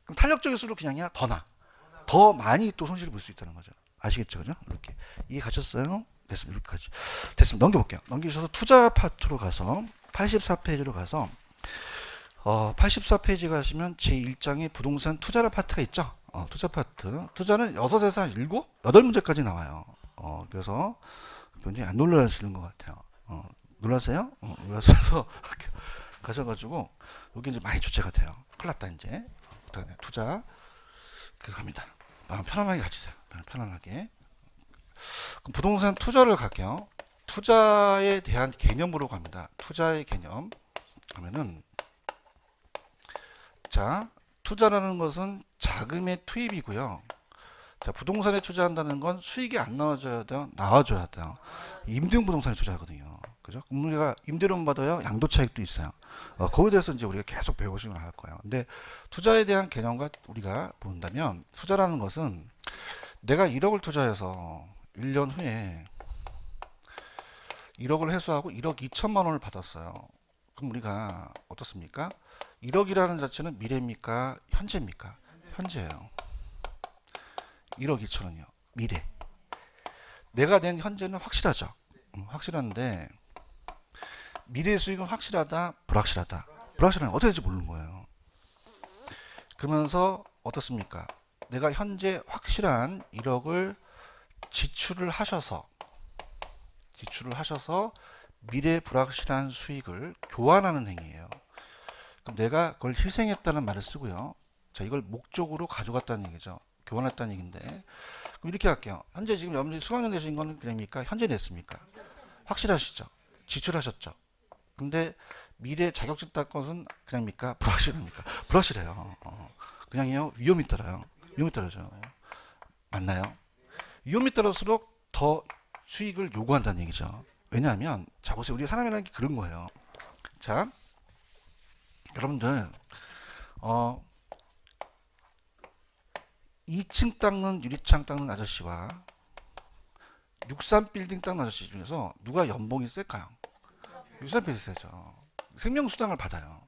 그럼 탄력적일수록 그냥 더 나. 더 많이 또 손실을 볼 수 있다는 거죠. 아시겠죠? 그죠? 이렇게. 이해 가셨어요? 됐습니다. 여기까지. 됐습니다. 넘겨볼게요. 넘기셔서 투자 파트로 가서 84페이지로 가서 84페이지 가시면 제1장에 부동산 투자라 파트가 있죠. 투자 파트. 투자는 6에서 7, 8문제까지 나와요. 그래서 굉장히 안 놀라시는 것 같아요. 놀라세요? 놀라셔서 가셔가지고 여기 이제 많이 주체가 돼요. 큰일 났다 이제. 투자. 그래서 갑니다. 편안하게 가지세요. 편안하게. 그럼 부동산 투자를 갈게요. 투자에 대한 개념으로 갑니다. 투자의 개념. 하면은 자, 투자라는 것은 자금의 투입이고요. 자, 부동산에 투자한다는 건 수익이 안 나와줘야 돼요. 나와줘야 돼요. 임대용 부동산에 투자하거든요. 그죠? 그럼 우리가 임대료만 받아요. 양도 차익도 있어요. 거기에 대해서 이제 우리가 계속 배우시면 할 거예요. 근데 투자에 대한 개념과 우리가 본다면 투자라는 것은 내가 1억을 투자해서 1년 후에 1억을 회수하고 1억 2천만 원을 받았어요. 그럼 우리가 어떻습니까? 1억이라는 자체는 미래입니까? 현재입니까? 현재예요. 1억 2천원이요. 미래. 내가 낸 현재는 확실하죠. 확실한데 미래 수익은 확실하다, 불확실하다. 불확실한 어떻게 될지 모르는 거예요. 그러면서 어떻습니까? 내가 현재 확실한 1억을 지출을 하셔서 미래 불확실한 수익을 교환하는 행위예요. 그럼 내가 그걸 희생했다는 말을 쓰고요. 자, 이걸 목적으로 가져갔다는 얘기죠. 교환했다는 얘기인데. 그럼 이렇게 할게요. 현재 지금 여러분들이 수강료 내신 거는 그냥입니까? 현재 냈습니까? 확실하시죠? 지출하셨죠? 근데 미래 자격증 딸 것은 그냥입니까? 불확실합니까? 불확실해요. 그냥요. 위험이 따라요. 위험이 따라죠. 맞나요? 위험이 따를수록 더 수익을 요구한다는 얘기죠. 왜냐하면 자 보세요. 우리 사람이라는 게 그런 거예요. 자, 여러분들 2층 닦는 유리창 닦는 아저씨와 63빌딩 닦는 아저씨 중에서 누가 연봉이 셀까요? 63빌딩이 세죠. 생명수당을 받아요.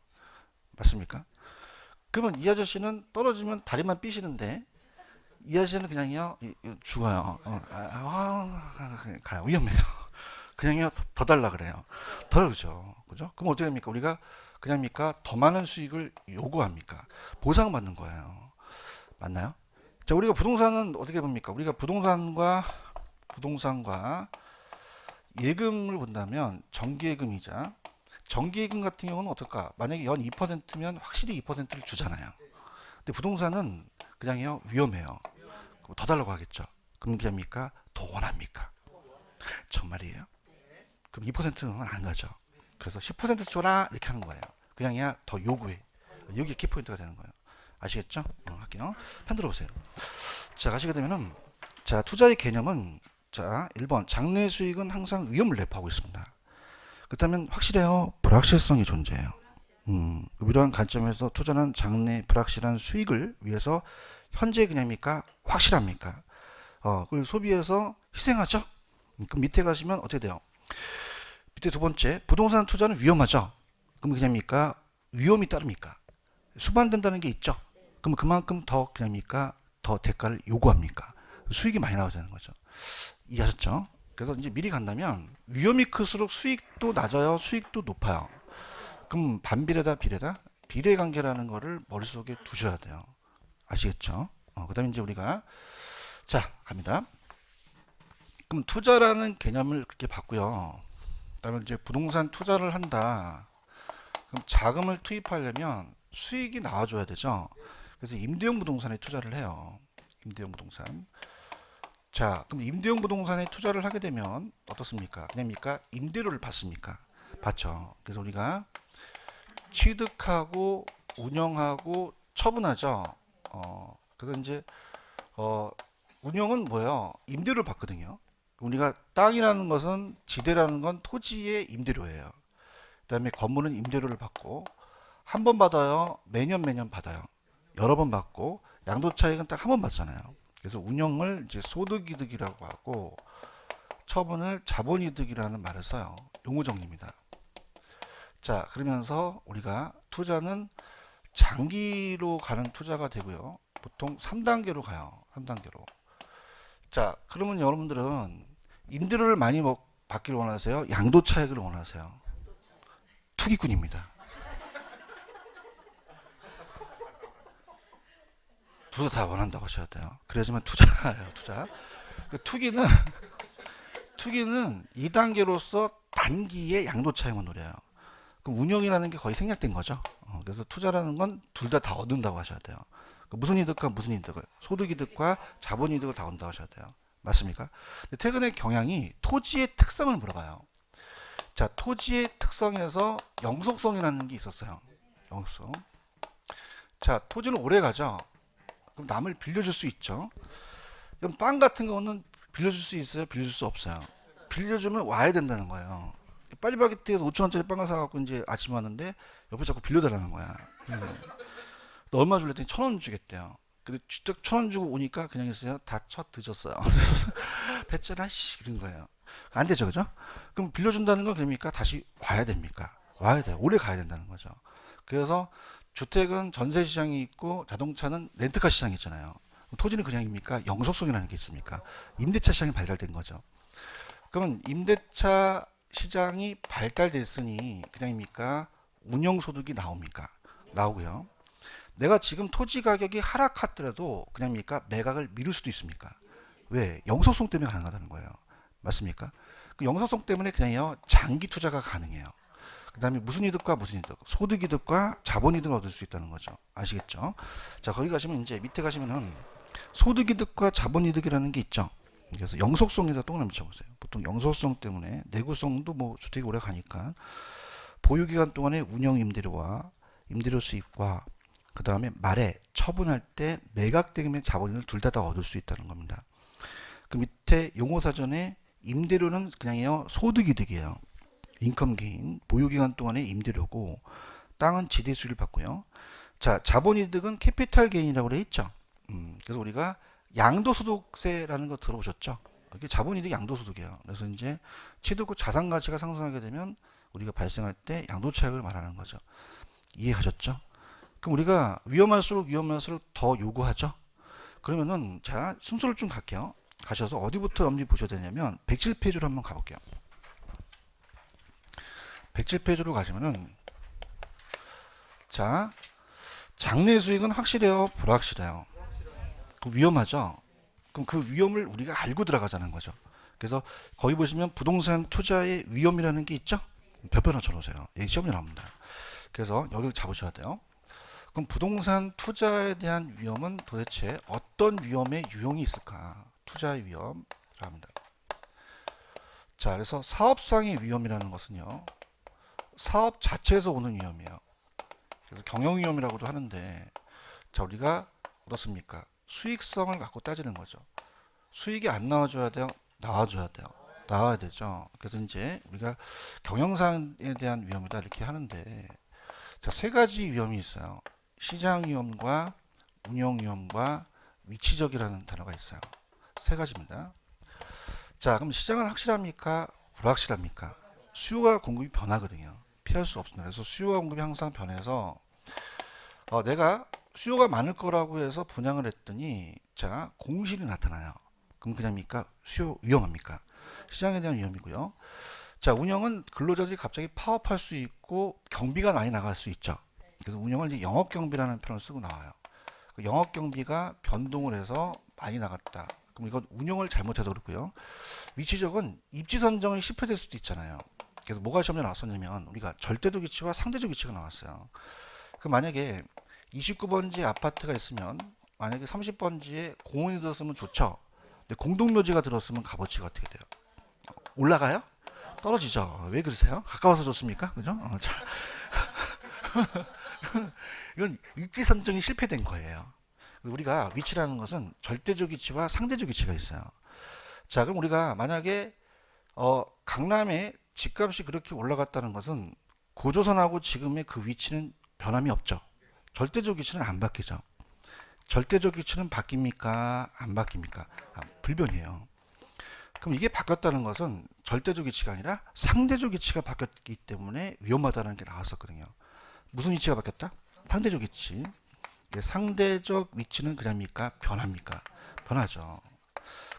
맞습니까? 그러면 이 아저씨는 떨어지면 다리만 삐시는데 이 아저씨는 그냥요 죽어요. 가요. 위험해요. 그냥요 더 달라 그래요. 더 그러죠. 그죠? 그럼 어떻게 됩니까? 우리가 그냥입니까? 더 많은 수익을 요구합니까? 보상받는 거예요. 맞나요? 자, 우리가 부동산은 어떻게 봅니까? 우리가 부동산과 예금을 본다면 정기예금이자 정기예금 같은 경우는 어떨까? 만약에 연 2%면 확실히 2%를 주잖아요. 근데 부동산은 그냥요 위험해요. 더 달라고 하겠죠. 그럼 그냥입니까? 더 원합니까? 정말이에요? 그럼 2%는 안 가죠. 그래서 10% 줘라 이렇게 하는 거예요. 그냥이야 더 요구해. 여기 키포인트가 되는 거예요. 아시겠죠? 할게요. 편 들어보세요. 자, 가시게 되면은 자 투자의 개념은 자 1번 장래 수익은 항상 위험을 내포하고 있습니다. 그렇다면 확실해요? 불확실성이 존재해요. 이러한 관점에서 투자는 장래 불확실한 수익을 위해서 현재 그냥입니까? 확실합니까? 그걸 소비해서 희생하죠? 그럼 밑에 가시면 어떻게 돼요? 밑에 두 번째, 부동산 투자는 위험하죠? 그럼 그냥입니까? 위험이 따릅니까? 수반된다는 게 있죠? 그럼 그만큼 더 그냥입니까? 더 대가를 요구합니까? 수익이 많이 나와야 되는 거죠. 이해하셨죠? 그래서 이제 미리 간다면 위험이 클수록 수익도 낮아요, 수익도 높아요. 그럼 반비례다, 비례다? 비례 관계라는 거를 머릿속에 두셔야 돼요. 아시겠죠? 그다음에 이제 우리가 자 갑니다. 그럼 투자라는 개념을 그렇게 봤고요. 그다음에 이제 부동산 투자를 한다. 그럼 자금을 투입하려면 수익이 나와줘야 되죠. 그래서 임대형 부동산에 투자를 해요. 임대형 부동산. 자, 그럼 임대형 부동산에 투자를 하게 되면 어떻습니까? 그냥입니까? 임대료를 받습니까? 받죠. 그래서 우리가 취득하고 운영하고 처분하죠. 그래서 이제 운영은 뭐예요? 임대료를 받거든요. 우리가 땅이라는 것은 지대라는 건 토지의 임대료예요. 그다음에 건물은 임대료를 받고 한 번 받아요. 매년 받아요. 여러 번 받고 양도차익은 딱 한 번 받잖아요. 그래서 운영을 이제 소득이득이라고 하고 처분을 자본이득이라는 말을 써요. 용어 정리입니다. 자, 그러면서 우리가 투자는 장기로 가는 투자가 되고요. 보통 3단계로 가요. 3단계로. 자, 그러면 여러분들은 임대료를 많이 받기를 원하세요? 양도차익을 원하세요? 투기꾼입니다. 둘 다 원한다고 하셔야 돼요. 그래야지만 투자예요, 투자. 투기는 2단계로서 단기의 양도차익만 노려요. 그럼 운영이라는 게 거의 생략된 거죠. 그래서 투자라는 건 둘 다 얻는다고 하셔야 돼요. 무슨 이득과 무슨 이득을, 소득이득과 자본이득을 다 얻는다고 하셔야 돼요. 맞습니까? 최근에 경향이 토지의 특성을 물어봐요. 자, 토지의 특성에서 영속성이라는 게 있었어요. 영속성. 자, 토지는 오래 가죠. 그럼 남을 빌려줄 수 있죠. 그럼 빵 같은 거는 빌려줄 수 있어요? 빌려줄 수 없어요? 빌려주면 와야 된다는 거예요. 파리바게트에서 5,000원짜리 빵을 사갖고 이제 아침에 왔는데 옆에 자꾸 빌려달라는 거야. 너 얼마 줄래 했더니 1,000원 주겠대요. 근데 딱 1,000원 주고 오니까 그냥 했어요. 다 첫 늦었어요. 배째라 씨 이런 거예요. 안 되죠, 그죠? 그럼 빌려준다는 건 그러니까 다시 와야 됩니까? 와야 돼요. 오래 가야 된다는 거죠. 그래서 주택은 전세 시장이 있고 자동차는 렌트카 시장이 있잖아요. 토지는 그냥입니까? 영속성이라는 게 있습니까? 임대차 시장이 발달된 거죠. 그러면 임대차 시장이 발달됐으니 그냥입니까? 운영소득이 나옵니까? 나오고요. 내가 지금 토지 가격이 하락하더라도 그냥입니까? 매각을 미룰 수도 있습니까? 왜? 영속성 때문에 가능하다는 거예요. 맞습니까? 그 영속성 때문에 그냥요 장기 투자가 가능해요. 그 다음에 무슨 이득과 무슨 이득, 소득 이득과 자본 이득을 얻을 수 있다는 거죠. 아시겠죠? 자, 거기 가시면 이제 밑에 가시면은 소득 이득과 자본 이득이라는 게 있죠. 그래서 영속성에다 동그라미 쳐보세요. 보통 영속성 때문에 내구성도 뭐 주택이 오래 가니까 보유기간 동안의 운영 임대료와 임대료 수입과 그 다음에 말에 처분할 때 매각되면 자본을 둘 다 얻을 수 있다는 겁니다. 그 밑에 용어사전에 임대료는 그냥요 소득이득이에요. 인컴 게인, 보유기간 동안의 임대료고 땅은 지대 수익을 받고요. 자, 자본이득은 캐피탈 게인이라고 그래 있죠. 그래서 우리가 양도소득세라는 거 들어보셨죠? 이게 자본이득 양도소득이에요. 그래서 이제 취득 후 자산 가치가 상승하게 되면 우리가 발생할 때 양도차익을 말하는 거죠. 이해하셨죠? 그럼 우리가 위험할수록 더 요구하죠. 그러면은 자 순서를 좀 갈게요. 가셔서 어디부터 염리 보셔야 되냐면 107페이지로 한번 가볼게요. 107페이지로 가시면은 자 장래 수익은 확실해요, 불확실해요? 위험하죠. 그럼 그 위험을 우리가 알고 들어가자는 거죠. 그래서 거기 보시면 부동산 투자의 위험이라는 게 있죠. 별표나 쳐놓으세요. 여기 시험에 나옵니다. 그래서 여기를 잡으셔야 돼요. 그럼 부동산 투자에 대한 위험은 도대체 어떤 위험의 유형이 있을까? 투자의 위험이라 합니다. 자, 그래서 사업상의 위험이라는 것은요, 사업 자체에서 오는 위험이에요. 그래서 경영 위험이라고도 하는데, 자, 우리가 어떻습니까? 수익성을 갖고 따지는 거죠. 수익이 안 나와줘야 돼요? 나와줘야 돼요? 나와야 되죠. 그래서 이제 우리가 경영상에 대한 위험이다 이렇게 하는데, 자, 세 가지 위험이 있어요. 시장 위험과 운영 위험과 위치적이라는 단어가 있어요. 세 가지입니다. 자, 그럼 시장은 확실합니까? 불확실합니까? 수요와 공급이 변하거든요. 피할 수 없습니다. 그래서 수요와 공급이 항상 변해서 내가 수요가 많을 거라고 해서 분양을 했더니 자, 공실이 나타나요. 그럼 그냥입니까? 수요 위험합니까? 시장에 대한 위험이고요. 자, 운영은 근로자들이 갑자기 파업할 수 있고 경비가 많이 나갈 수 있죠. 그래서 운영을 이제 영업 경비라는 표현을 쓰고 나와요. 그 영업 경비가 변동을 해서 많이 나갔다. 그럼 이건 운영을 잘못해서 그렇고요. 위치적은 입지 선정이 실패될 수도 있잖아요. 그래서 뭐가 시험에 나왔었냐면 우리가 절대적 위치와 상대적 위치가 나왔어요. 그 만약에 29번지에 아파트가 있으면 만약에 30번지에 공원이 들었으면 좋죠. 근데 공동묘지가 들었으면 값어치가 어떻게 돼요? 올라가요? 떨어지죠. 왜 그러세요? 가까워서 좋습니까? 그죠? 자, 이건 입지 선정이 실패된 거예요. 우리가 위치라는 것은 절대적 위치와 상대적 위치가 있어요. 자, 그럼 우리가 만약에 강남에 집값이 그렇게 올라갔다는 것은 고조선하고 지금의 그 위치는 변함이 없죠. 절대적 위치는 안 바뀌죠. 절대적 위치는 바뀝니까? 안 바뀝니까? 불변이에요. 그럼 이게 바뀌었다는 것은 절대적 위치가 아니라 상대적 위치가 바뀌었기 때문에 위험하다는 게 나왔었거든요. 무슨 위치가 바뀌었다? 상대적 위치. 상대적 위치는 그냥입니까? 변합니까? 변하죠.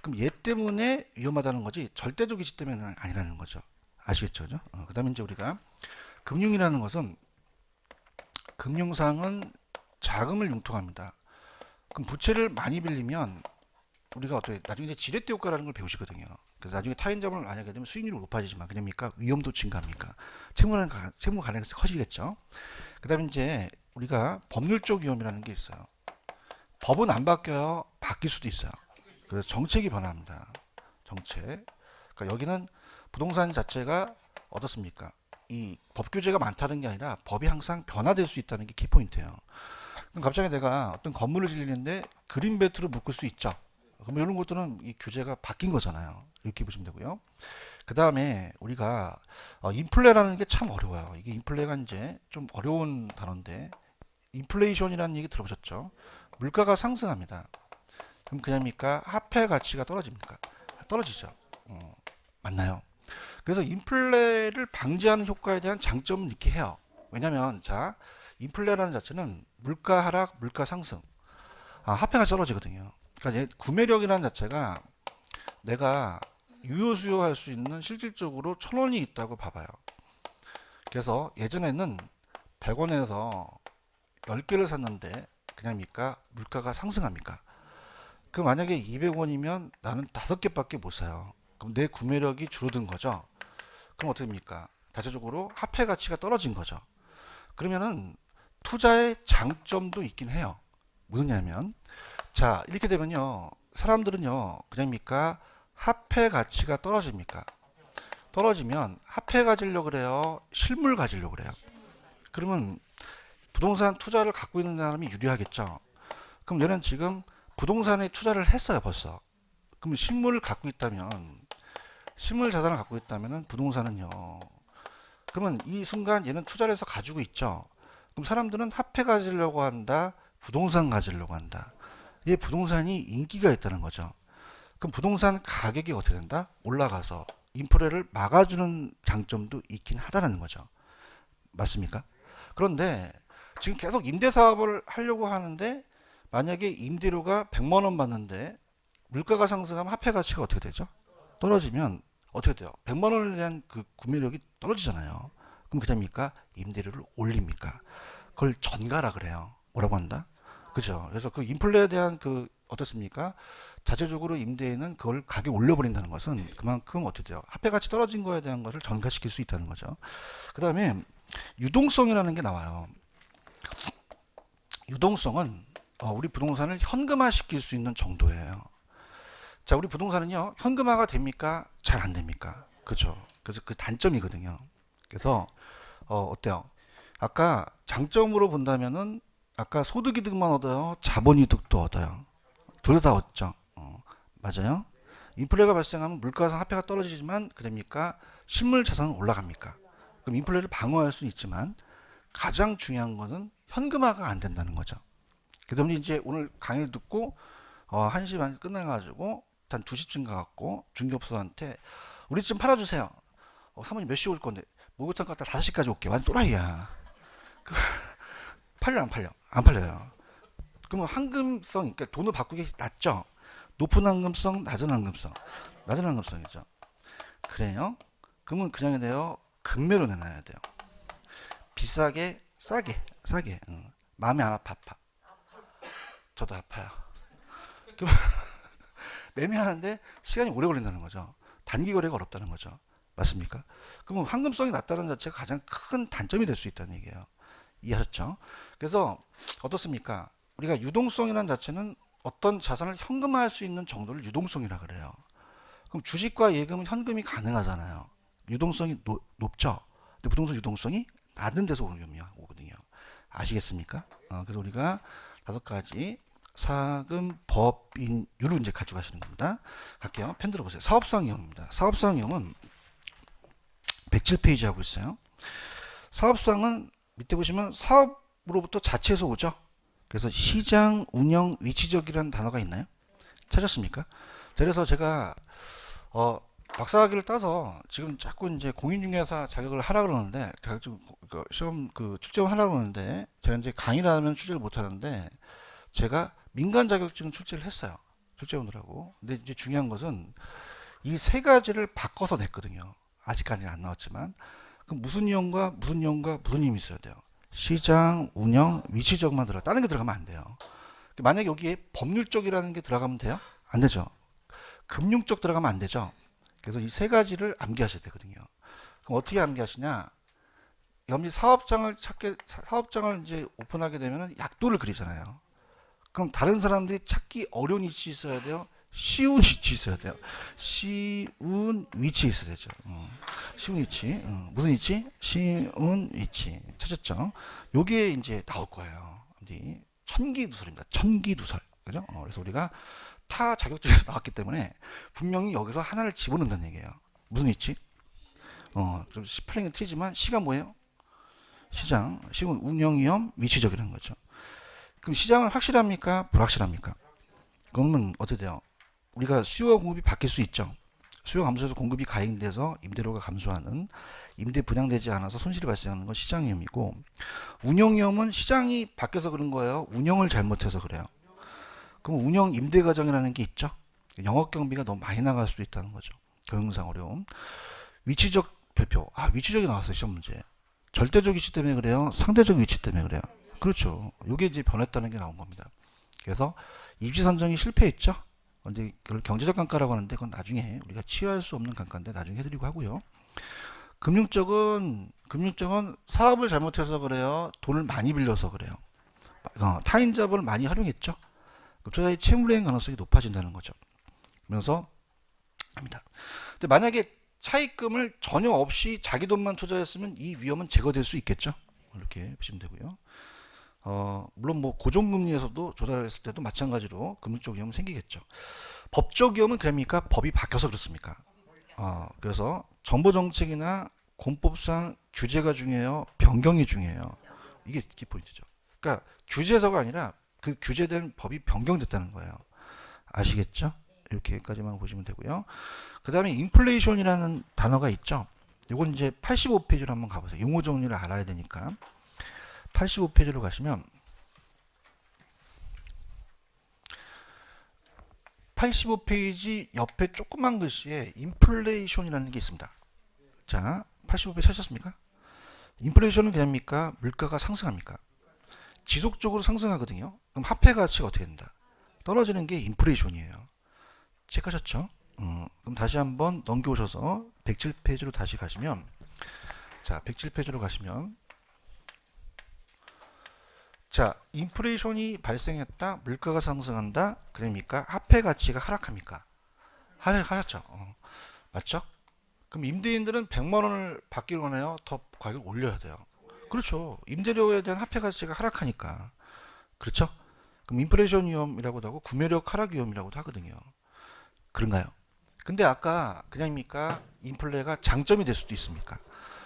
그럼 얘 때문에 위험하다는 거지 절대적 위치 때문에는 아니라는 거죠. 아시겠죠? 그죠? 그 다음에 이제 우리가 금융이라는 것은 금융상은 자금을 융통합니다. 그럼 부채를 많이 빌리면 우리가 어떻게 나중에 이제 지렛대 효과라는 걸 배우시거든요. 그래서 나중에 타인점을 만약에 되면 수익률이 높아지지만 그냥입니까? 위험도 증가합니까? 채무 가능성이 커지겠죠. 그다음에 이제 우리가 법률적 위험이라는 게 있어요. 법은 안 바뀌어요. 바뀔 수도 있어요. 그래서 정책이 변합니다. 정책. 그러니까 여기는 부동산 자체가 어떻습니까? 이 법 규제가 많다는 게 아니라 법이 항상 변화될 수 있다는 게 키포인트예요. 그럼 갑자기 내가 어떤 건물을 짓는데 그린벨트로 묶을 수 있죠. 그럼 이런 것들은 이 규제가 바뀐 거잖아요. 이렇게 보시면 되고요. 그 다음에 우리가 인플레라는 게 참 어려워요. 이게 인플레가 이제 좀 어려운 단어인데 인플레이션이라는 얘기 들어보셨죠? 물가가 상승합니다. 그럼 그냥입니까? 화폐 가치가 떨어집니까? 떨어지죠. 맞나요? 그래서 인플레를 방지하는 효과에 대한 장점은 있게 해요. 왜냐하면 자 인플레라는 자체는 물가 하락, 물가 상승, 화폐가 떨어지거든요. 그러니까 구매력이라는 자체가 내가 유효 수요할 수 있는 실질적으로 1,000원이 있다고 봐봐요. 그래서 예전에는 100원에서 10개를 샀는데 그냥입니까? 물가가 상승합니까? 그 만약에 200원이면 나는 5개밖에 못 사요. 그럼 내 구매력이 줄어든 거죠. 그럼 어떻게 됩니까? 대체적으로 화폐 가치가 떨어진 거죠. 그러면은 투자의 장점도 있긴 해요. 무슨 냐면 자 이렇게 되면요 사람들은요 그냥입니까? 화폐 가치가 떨어집니까? 떨어지면 화폐 가지려고 그래요? 실물 가지려고 그래요? 그러면 부동산 투자를 갖고 있는 사람이 유리하겠죠. 그럼 얘는 지금 부동산에 투자를 했어요 벌써. 그럼 실물을 갖고 있다면 실물 자산을 갖고 있다면 부동산은요. 그러면 이 순간 얘는 투자를 해서 가지고 있죠. 그럼 사람들은 화폐 가지려고 한다. 부동산 가지려고 한다. 얘 부동산이 인기가 있다는 거죠. 그럼 부동산 가격이 어떻게 된다? 올라가서 인플레를 막아주는 장점도 있긴 하다는 거죠. 맞습니까? 그런데 지금 계속 임대 사업을 하려고 하는데 만약에 임대료가 100만 원 받는데 물가가 상승하면 화폐 가치가 어떻게 되죠? 떨어지면 어떻게 돼요? 100만 원에 대한 그 구매력이 떨어지잖아요. 그럼 그다음입니까? 임대료를 올립니까? 그걸 전가라 그래요. 뭐라고 한다? 그죠? 그래서 그 인플레에 대한 그 어떻습니까? 자체적으로 임대인은 그걸 가격 올려버린다는 것은 그만큼 어떻게 돼요? 화폐 가치 떨어진 거에 대한 것을 전가시킬 수 있다는 거죠. 그 다음에 유동성이라는 게 나와요. 유동성은 우리 부동산을 현금화 시킬 수 있는 정도예요. 자, 우리 부동산은요, 현금화가 됩니까? 잘 안 됩니까? 그죠? 그래서 그 단점이거든요. 그래서, 어때요? 아까 장점으로 본다면은, 아까 소득이득만 얻어요? 자본이득도 얻어요? 둘 다 얻죠? 맞아요? 인플레가 발생하면 물가상 화폐가 떨어지지만 그럽니까? 실물 자산은 올라갑니까? 그럼 인플레를 방어할 수는 있지만 가장 중요한 것은 현금화가 안 된다는 거죠. 그다음에 이제 오늘 강의를 듣고 1시 반 끝나가지고 한 2시쯤 가갖고 중개업소한테 우리 좀 팔아주세요. 사모님 몇 시 올 건데 목욕탕 갔다 5시까지 올게. 완전 또라이야. 팔려 안 팔려? 안 팔려요. 그러면 황금성, 그러니까 돈을 바꾸기 낫죠. 높은 황금성, 낮은 황금성, 낮은 황금성이죠. 그래요? 그러면 그냥 돼요. 금매로 내놔야 돼요. 비싸게, 싸게, 싸게. 응. 마음이 안 아파, 아파. 저도 아파요. 그럼 매매하는데 시간이 오래 걸린다는 거죠. 단기 거래가 어렵다는 거죠. 맞습니까? 그러면 황금성이 낮다는 자체가 가장 큰 단점이 될 수 있다는 얘기예요. 이해하셨죠? 그래서 어떻습니까? 우리가 유동성이라는 자체는 어떤 자산을 현금화할 수 있는 정도를 유동성이라 그래요. 그럼 주식과 예금은 현금이 가능하잖아요. 유동성이 높죠. 근데 부동산 유동성이 낮은 데서 오거든요. 아시겠습니까? 그래서 우리가 5가지 사금 법인율을 이제 가져가시는 겁니다. 갈게요. 펜 들어보세요. 사업상 이용입니다. 사업상 이용은 107페이지 하고 있어요. 사업상은 밑에 보시면 사업으로부터 자체에서 오죠. 그래서 시장, 운영, 위치적이라는 단어가 있나요? 찾았습니까? 그래서 제가 박사학위를 따서 지금 자꾸 이제 공인중개사 자격을 하라 그러는데 시험 출제를 하라 그러는데 제가 이제 강의를 하면 출제를 못 하는데 제가 민간 자격증 출제를 했어요. 출제원들하고. 근데 이제 중요한 것은 이 3가지를 바꿔서 냈거든요. 아직까지는 안 나왔지만 그럼 무슨 이용과 무슨 이용과 무슨 힘이 있어야 돼요? 시장, 운영, 위치적만 들어가. 다른 게 들어가면 안 돼요. 만약에 여기에 법률적이라는 게 들어가면 돼요? 안 되죠. 금융적 들어가면 안 되죠. 그래서 이 3가지를 암기하셔야 되거든요. 그럼 어떻게 암기하시냐? 여기 사업장을 이제 오픈하게 되면 약도를 그리잖아요. 그럼 다른 사람들이 찾기 어려운 위치 있어야 돼요? 쉬운 위치 있어야 돼요. 쉬운 위치 있어야 되죠. 쉬운 위치. 무슨 위치? 쉬운 위치. 찾았죠? 요게 이제 나올 거예요. 이제 천기누설입니다. 천기누설. 그죠? 그래서 우리가 타 자격증에서 나왔기 때문에 분명히 여기서 하나를 집어넣는다는 얘기예요. 무슨 위치? 좀 스펠링이 틀리지만 시가 뭐예요? 시장. 시은 운영 위험 위치적이라는 거죠. 그럼 시장은 확실합니까? 불확실합니까? 그러면 어떻게 돼요? 우리가 수요와 공급이 바뀔 수 있죠. 수요 감소해서 공급이 가행돼서 임대료가 감소하는, 임대 분양되지 않아서 손실이 발생하는 건 시장 위험이고, 운영 위험은 시장이 바뀌어서 그런 거예요. 운영을 잘못해서 그래요. 그럼 운영 임대 과정이라는 게 있죠. 영업 경비가 너무 많이 나갈 수도 있다는 거죠. 경영상 어려움. 위치적 별표. 위치적이 나왔어요. 시험 문제. 절대적 위치 때문에 그래요? 상대적 위치 때문에 그래요? 그렇죠. 이게 이제 변했다는 게 나온 겁니다. 그래서 입지 선정이 실패했죠. 근데 그걸 경제적 감가라고 하는데 그건 나중에 우리가 치유할 수 없는 감가인데 나중에 해드리고 하고요. 금융적은 사업을 잘못해서 그래요. 돈을 많이 빌려서 그래요. 타인 자본을 많이 활용했죠. 투자의 채무례행 가능성이 높아진다는 거죠. 그러면서 합니다. 근데 만약에 차입금을 전혀 없이 자기 돈만 투자했으면 이 위험은 제거될 수 있겠죠. 이렇게 보시면 되고요. 물론 뭐 고정금리에서도 조달했을 때도 마찬가지로 금융적 위험은 생기겠죠. 법적 위험은 그럽니까? 법이 바뀌어서 그렇습니까? 그래서 정보정책이나 공법상 규제가 중요해요. 변경이 중요해요. 이게 키포인트죠. 그러니까 규제서가 아니라 그 규제된 법이 변경됐다는 거예요. 아시겠죠? 이렇게까지만 보시면 되고요. 그 다음에 인플레이션이라는 단어가 있죠. 이건 이제 85페이지로 한번 가보세요. 용어 정리를 알아야 되니까. 85페이지로 가시면 85페이지 옆에 조그만 글씨에 인플레이션이라는 게 있습니다. 자, 85페이지 찾았습니까? 인플레이션은 그냥입니까? 물가가 상승합니까? 지속적으로 상승하거든요. 그럼 화폐 가치가 어떻게 된다? 떨어지는 게 인플레이션이에요. 체크하셨죠? 그럼 다시 한번 넘겨오셔서 107페이지로 다시 가시면, 자, 107페이지로 가시면, 자, 인플레이션이 발생했다. 물가가 상승한다. 그러니까 화폐 가치가 하락합니까? 하셨죠? 맞죠? 그럼 임대인들은 100만 원을 받기로 하네요. 더 가격을 올려야 돼요. 그렇죠. 임대료에 대한 화폐 가치가 하락하니까. 그렇죠? 그럼 인플레이션 위험이라고도 하고 구매력 하락 위험이라고도 하거든요. 그런가요? 근데 아까 그냥입니까? 인플레가 장점이 될 수도 있습니까?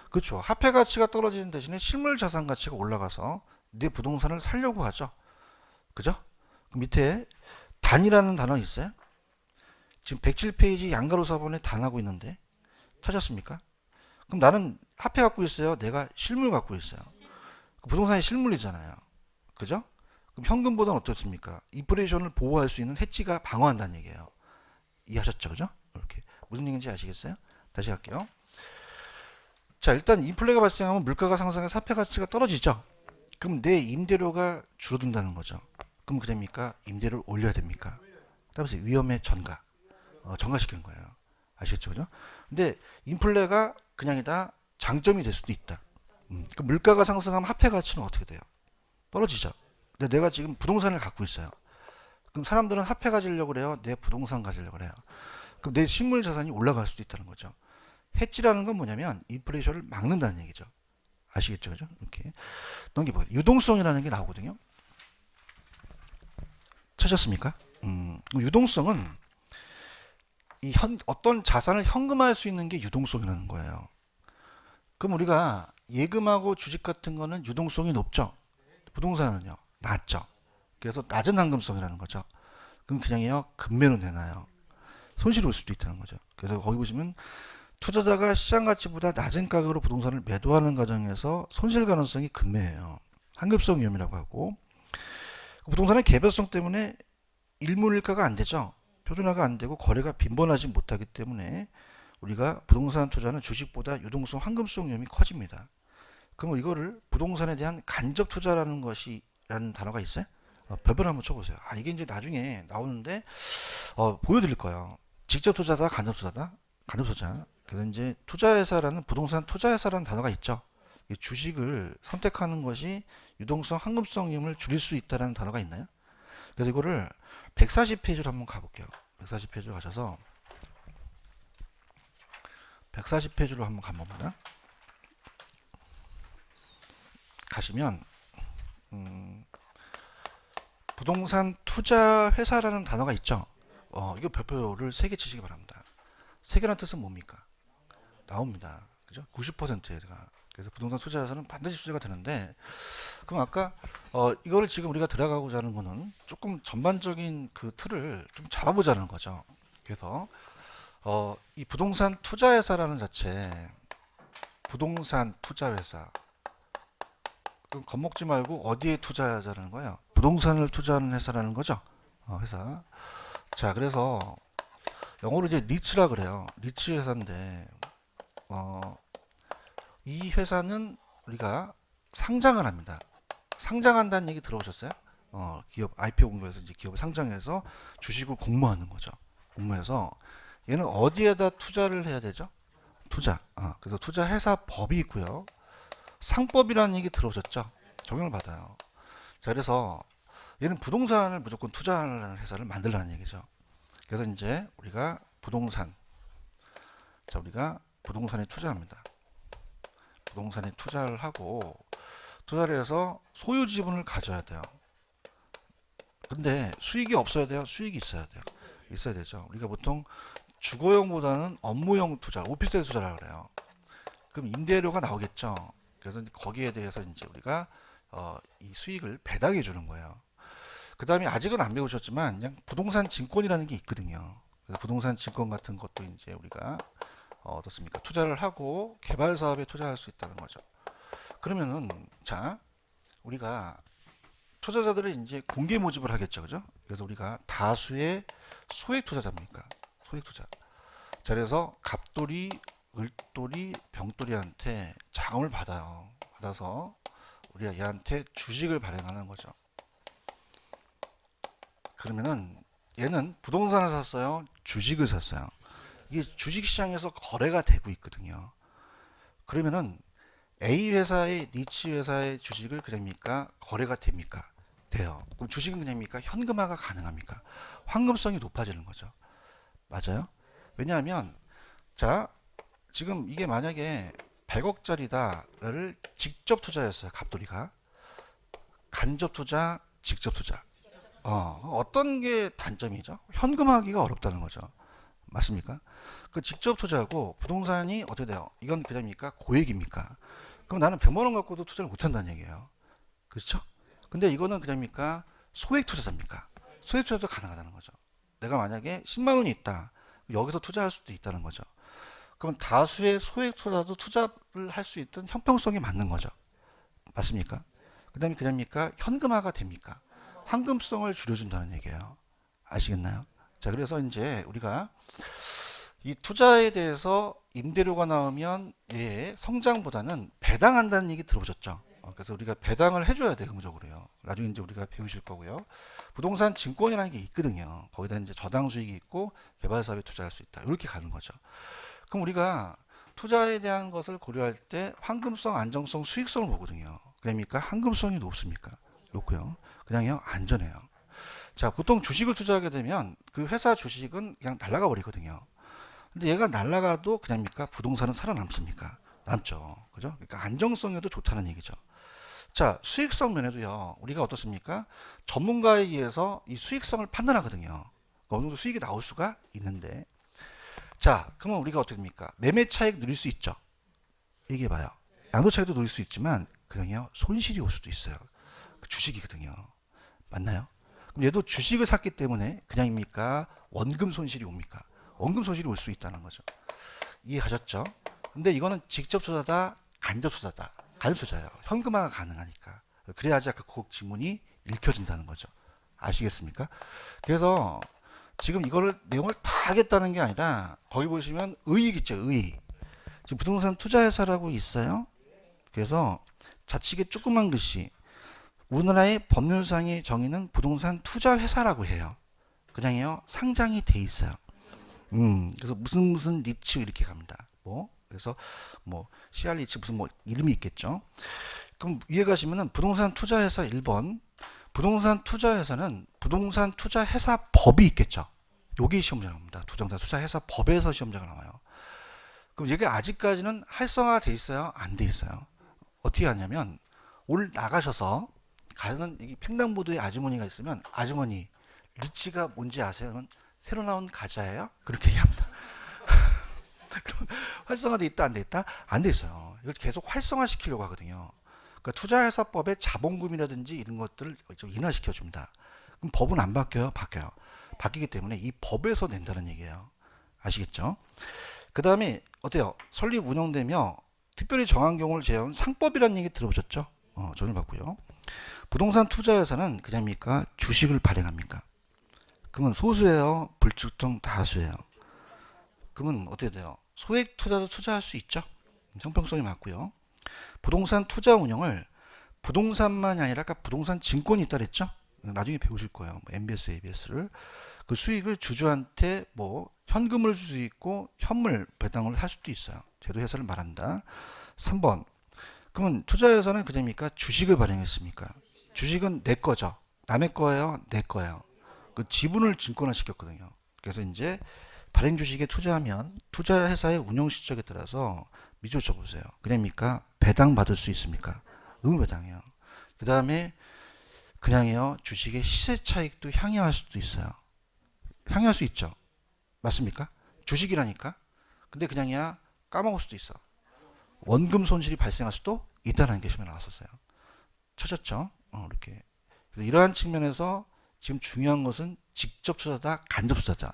그렇죠. 화폐 가치가 떨어지는 대신에 실물 자산 가치가 올라가서 내 부동산을 살려고 하죠. 그죠? 그 밑에 단이라는 단어 있어요? 지금 107페이지 양가로 4번에 단하고 있는데 찾았습니까? 그럼 나는 화폐 갖고 있어요. 내가 실물 갖고 있어요. 부동산이 실물이잖아요. 그죠? 그럼 현금보다는 어떻습니까? 인플레이션을 보호할 수 있는 해지가 방어한다는 얘기예요. 이해하셨죠? 그죠? 이렇게 무슨 얘기인지 아시겠어요? 다시 할게요. 자, 일단 인플레가 발생하면 물가가 상승해서 화폐 가치가 떨어지죠. 그럼 내 임대료가 줄어든다는 거죠. 그럼 그됩니까? 임대료를 올려야 됩니까? 따라서 위험의 전가, 전가시키는 거예요. 아시겠죠? 그죠? 근데 인플레가 그냥이다 장점이 될 수도 있다. 그 물가가 상승하면 화폐 가치는 어떻게 돼요? 떨어지죠. 근데 내가 지금 부동산을 갖고 있어요. 그럼 사람들은 화폐 가지려고 그래요? 내 부동산 가지려고 그래요? 그럼 내 실물 자산이 올라갈 수도 있다는 거죠. 해지라는 건 뭐냐면 인플레이션을 막는다는 얘기죠. 아시겠죠? 그죠? 이렇게 넘겨봐요. 유동성이라는 게 나오거든요. 찾았습니까? 유동성은 어떤 자산을 현금화할 수 있는 게 유동성이라는 거예요. 그럼 우리가 예금하고 주식 같은 거는 유동성이 높죠. 부동산은요, 낮죠. 그래서 낮은 현금성이라는 거죠. 그럼 그냥요, 금매로 내놔요. 손실이 올 수도 있다는 거죠. 그래서 거기 보시면 투자자가 시장 가치보다 낮은 가격으로 부동산을 매도하는 과정에서 손실 가능성이 금매예요. 환급성 위험이라고 하고, 부동산의 개별성 때문에 일몰일가가 안 되죠. 표준화가 안 되고 거래가 빈번하지 못하기 때문에 우리가 부동산 투자는 주식보다 유동성, 환급성 위험이 커집니다. 그럼 이거를 부동산에 대한 간접 투자라는 것이라는 단어가 있어요? 별별 한번 쳐보세요. 이게 이제 나중에 나오는데 보여드릴 거예요. 직접 투자다, 간접 투자다, 간접 투자. 그래서 이제 투자회사라는 부동산 투자회사라는 단어가 있죠. 주식을 선택하는 것이 유동성, 환급성 위험을 줄일 수 있다는 단어가 있나요? 그래서 이거를 140페이지로 한번 가볼게요. 140페이지로 가셔서 140페이지로 한번 가봅니다. 가시면 부동산 투자 회사라는 단어가 있죠. 이거 별표를 3개 치시기 바랍니다. 3개라는 뜻은 뭡니까? 나옵니다. 그죠? 90%가. 그래서 부동산 투자에서는 반드시 투자가 되는데, 그럼 아까 이거를 지금 우리가 들어가고자 하는 거는 조금 전반적인 그 틀을 좀 잡아보자는 거죠. 그래서 이 부동산 투자회사라는 자체, 부동산 투자회사, 그럼 겁먹지 말고 어디에 투자하자는 거예요? 부동산을 투자하는 회사라는 거죠. 회사. 자, 그래서 영어로 이제 리츠라 그래요. 리츠 회사인데 이 회사는 우리가 상장을 합니다. 상장한다는 얘기 들어보셨어요? 기업 IPO 공모해서 이제 기업을 상장해서 주식을 공모하는 거죠. 공모해서 얘는 어디에다 투자를 해야 되죠? 투자. 그래서 투자 회사 법이 있고요. 상법이라는 얘기 들어오셨죠? 적용을 받아요. 자, 그래서 얘는 부동산을 무조건 투자하는 회사를 만들라는 얘기죠. 그래서 이제 우리가 부동산, 자, 우리가 부동산에 투자합니다. 부동산에 투자를 하고 투자를 해서 소유 지분을 가져야 돼요. 근데 수익이 없어야 돼요? 수익이 있어야 돼요? 있어야 되죠. 우리가 보통 주거용보다는 업무용 투자, 오피스텔 투자라고 그래요. 그럼 임대료가 나오겠죠. 그래서 거기에 대해서 이제 우리가 이 수익을 배당해 주는 거예요. 그 다음에 아직은 안 배우셨지만 그냥 부동산 증권이라는 게 있거든요. 그래서 부동산 증권 같은 것도 이제 우리가 어떻습니까? 투자를 하고 개발 사업에 투자할 수 있다는 거죠. 그러면은 자, 우리가 투자자들을 이제 공개 모집을 하겠죠, 그죠? 그래서 우리가 다수의 소액 투자자입니까? 소액 투자. 자, 그래서 갑돌이, 을돌이, 병돌이한테 자금을 받아요. 받아서 우리가 얘한테 주식을 발행하는 거죠. 그러면은 얘는 부동산을 샀어요, 주식을 샀어요. 이게 주식시장에서 거래가 되고 있거든요. 그러면은 A 회사의 니치 회사의 주식을 그럽니까? 거래가 됩니까? 돼요. 그럼 주식은 그냥입니까? 현금화가 가능합니까? 황금성이 높아지는 거죠. 맞아요? 왜냐하면 자, 지금 이게 만약에 100억짜리다를 직접 투자했어요. 갑돌이가. 간접 투자, 직접 투자. 어떤 게 단점이죠? 현금화하기가 어렵다는 거죠. 맞습니까? 그 직접 투자하고 부동산이 어떻게 돼요? 이건 그냥입니까? 고액입니까? 그럼 나는 100만 원 갖고도 투자를 못 한다는 얘기예요. 그렇죠? 근데 이거는 그냥입니까? 소액 투자자입니까? 소액 투자도 가능하다는 거죠. 내가 만약에 10만 원이 있다. 여기서 투자할 수도 있다는 거죠. 그럼 다수의 소액 투자도 투자를 할 수 있던 형평성이 맞는 거죠. 맞습니까? 그다음에 그냥입니까? 현금화가 됩니까? 황금성을 줄여준다는 얘기예요. 아시겠나요? 자, 그래서 이제 우리가 이 투자에 대해서 임대료가 나오면 예, 성장보다는 배당한다는 얘기 들어보셨죠? 그래서 우리가 배당을 해줘야 돼, 의무적으로요. 나중에 이제 우리가 배우실 거고요. 부동산 증권이라는 게 있거든요. 거기다 이제 저당 수익이 있고 개발 사업에 투자할 수 있다. 이렇게 가는 거죠. 그럼 우리가 투자에 대한 것을 고려할 때 황금성, 안정성, 수익성을 보거든요. 그러니까 황금성이 높습니까? 높고요. 그냥요, 안전해요. 자, 보통 주식을 투자하게 되면 그 회사 주식은 그냥 날아가 버리거든요. 근데 얘가 날아가도 그냥입니까? 부동산은 살아남습니까? 남죠. 그죠? 그러니까 안정성에도 좋다는 얘기죠. 자, 수익성 면에도요. 우리가 어떻습니까? 전문가에 의해서 이 수익성을 판단하거든요. 어느 정도 수익이 나올 수가 있는데. 자, 그러면 우리가 어떻게 됩니까? 매매 차익 누릴 수 있죠. 얘기해 봐요. 양도 차익도 누릴 수 있지만 그냥요. 손실이 올 수도 있어요. 주식이거든요. 맞나요? 그럼 얘도 주식을 샀기 때문에 그냥입니까? 원금 손실이 옵니까? 원금 손실이 올 수 있다는 거죠. 이해하셨죠? 근데 이거는 직접 투자다, 간접 투자다. 간접 투자예요. 현금화가 가능하니까. 그래야지 아까 그 지문이 읽혀진다는 거죠. 아시겠습니까? 그래서 지금 이거를 내용을 다 하겠다는 게 아니라 거기 보시면 의익 있죠. 의익. 지금 부동산 투자회사라고 있어요. 그래서 좌측에 조그만 글씨 우리나라의 법률상의 정의는 부동산 투자회사라고 해요. 그냥요 상장이 돼 있어요. 그래서 무슨 리츠 이렇게 갑니다. 뭐 그래서 뭐 CR 리츠 무슨 뭐 이름이 있겠죠. 그럼 위에 가시면은 부동산 투자회사 1번 부동산 투자회사는 부동산 투자회사 법이 있겠죠. 여기 시험장 나옵니다. 부동산 투자회사 법에서 시험장 나와요. 그럼 이게 아직까지는 활성화돼 있어요? 안 돼 있어요? 어떻게 하냐면 오늘 나가셔서 가는 이 횡단보도에 아주머니가 있으면 아주머니 리치가 뭔지 아세요? 새로 나온 과자예요? 그렇게 얘기합니다. 활성화돼 있다 안 돼 있다? 안 돼 있어요. 이걸 계속 활성화 시키려고 하거든요. 그러니까 투자회사법의 자본금이라든지 이런 것들을 좀 인하시켜 줍니다. 그럼 법은 안 바뀌어요? 바뀌어요. 바뀌기 때문에 이 법에서 낸다는 얘기예요. 아시겠죠? 그 다음에 어때요? 설립 운영되며 특별히 정한 경우를 제외한 상법이라는 얘기 들어보셨죠? 전혀 봤고요. 부동산 투자회사는 그냥입니까? 주식을 발행합니까? 그러면 소수예요? 불특정 다수예요? 그러면 어떻게 돼요? 소액 투자도 투자할 수 있죠? 형평성이 맞고요. 부동산 투자 운영을 부동산만이 아니라 아까 부동산 증권이 있다 그랬죠? 나중에 배우실 거예요. 뭐 MBS, ABS를 그 수익을 주주한테 뭐 현금을 줄 수 있고 현물 배당을 할 수도 있어요. 제도 회사를 말한다. 3번. 그러면 투자회사는 그냥입니까? 주식을 발행했습니까? 주식은 내 거죠. 남의 거예요? 내 거예요. 그 지분을 증권화 시켰거든요. 그래서 이제 발행 주식에 투자하면 투자회사의 운영 실적에 따라서 미조 쳐보세요. 그냥입니까? 배당 받을 수 있습니까? 의무 배당이요. 그 다음에 그냥이요. 주식의 시세 차익도 향유할 수도 있어요. 향유할 수 있죠. 맞습니까? 주식이라니까. 근데 그냥이야 까먹을 수도 있어. 원금 손실이 발생할 수도 있다는 게 시험에 나왔었어요. 찾았죠? 이렇게. 그래서 이러한 측면에서 지금 중요한 것은 직접 투자다, 간접 투자다.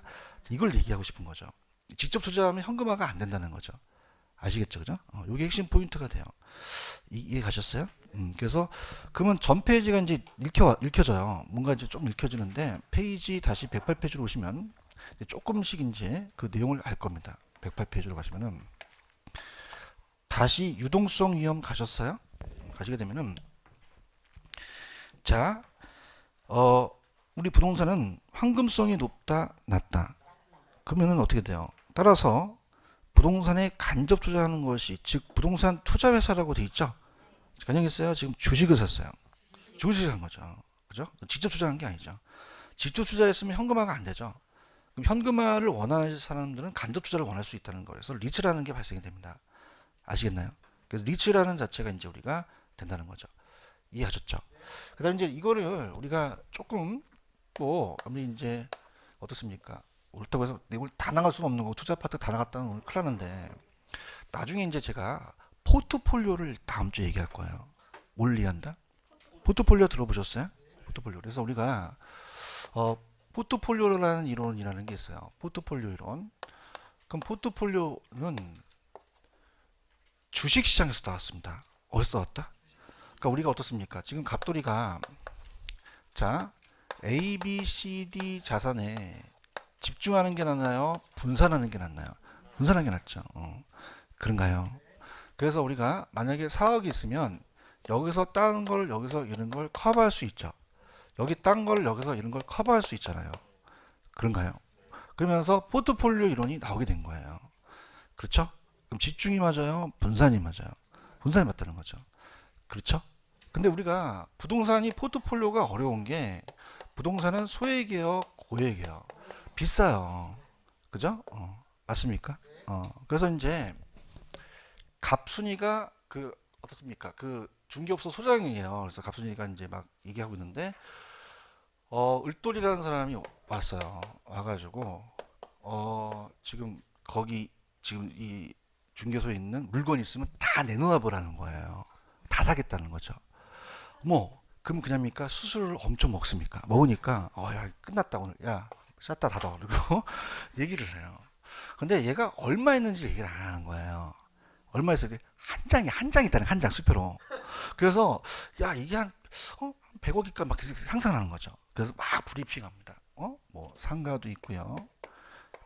이걸 얘기하고 싶은 거죠. 직접 투자하면 현금화가 안 된다는 거죠. 아시겠죠, 그죠? 이게 핵심 포인트가 돼요. 이해 가셨어요? 그래서 그러면 전 페이지가 이제 읽혀져요. 뭔가 이제 좀 읽혀지는데 페이지 다시 108페이지로 오시면 조금씩 이제 그 내용을 알 겁니다. 108페이지로 가시면은 다시 유동성 위험 가셨어요? 가시게 되면은 자, 우리 부동산은 황금성이 높다, 낮다. 그러면은 어떻게 돼요? 따라서 부동산에 간접 투자하는 것이 즉 부동산 투자회사라고 돼 있죠. 가정했어요. 지금 주식을 샀어요. 주식을 산 거죠. 그죠? 직접 투자한 게 아니죠. 직접 투자했으면 현금화가 안 되죠. 그럼 현금화를 원하는 사람들은 간접 투자를 원할 수 있다는 거예요. 그래서 리츠라는 게 발생이 됩니다. 아시겠나요? 그래서 리츠라는 자체가 이제 우리가 된다는 거죠. 이해하셨죠? 그다음 이제 이거를 우리가 조금 뭐 이제 어떻습니까? 옳다고 해서 이걸 다 나갈 수는 없는 거고 투자 파트 다 나갔다는 오늘 큰일 났는데 나중에 이제 제가 포트폴리오를 다음 주에 얘기할 거예요. 뭘 이해한다? 포트폴리오 들어보셨어요? 포트폴리오. 그래서 우리가 포트폴리오라는 이론이라는 게 있어요. 포트폴리오 이론. 그럼 포트폴리오는 주식시장에서 나왔습니다. 어디서 나왔다? 그러니까 우리가 어떻습니까? 지금 갑돌이가 자 A, B, C, D 자산에 집중하는 게 낫나요? 분산하는 게 낫나요? 분산하는 게 낫죠. 그런가요? 그래서 우리가 만약에 4억이 있으면 여기서 딴 걸 여기서 이런 걸 커버할 수 있죠. 여기 딴 걸 여기서 이런 걸 커버할 수 있잖아요. 그런가요? 그러면서 포트폴리오 이론이 나오게 된 거예요. 그렇죠? 그럼 집중이 맞아요? 분산이 맞아요? 분산이 맞다는 거죠. 그렇죠? 근데 우리가 부동산이 포트폴리오가 어려운 게 부동산은 소액이에요, 고액이에요. 비싸요. 그죠? 맞습니까? 그래서 이제 갑순이가 그 어떻습니까? 그 중개업소 소장이에요. 그래서 갑순이가 이제 막 얘기하고 있는데 을돌이라는 사람이 왔어요. 와가지고 지금 거기 지금 이 중개소에 있는 물건 있으면 다 내놓아 보라는 거예요. 다 사겠다는 거죠. 뭐 그럼 그냥입니까? 수수료를 엄청 먹습니까? 먹으니까 야 끝났다 오늘 야 쌌다 닫아 그리고 얘기를 해요. 근데 얘가 얼마 있는지 얘기를 안 하는 거예요. 얼마 있어야 한 장이 한 장 있다는 한 장 수표로. 그래서 야 이게 한 100억일까 막 상상하는 거죠. 그래서 막 브리핑합니다. 뭐 상가도 있고요.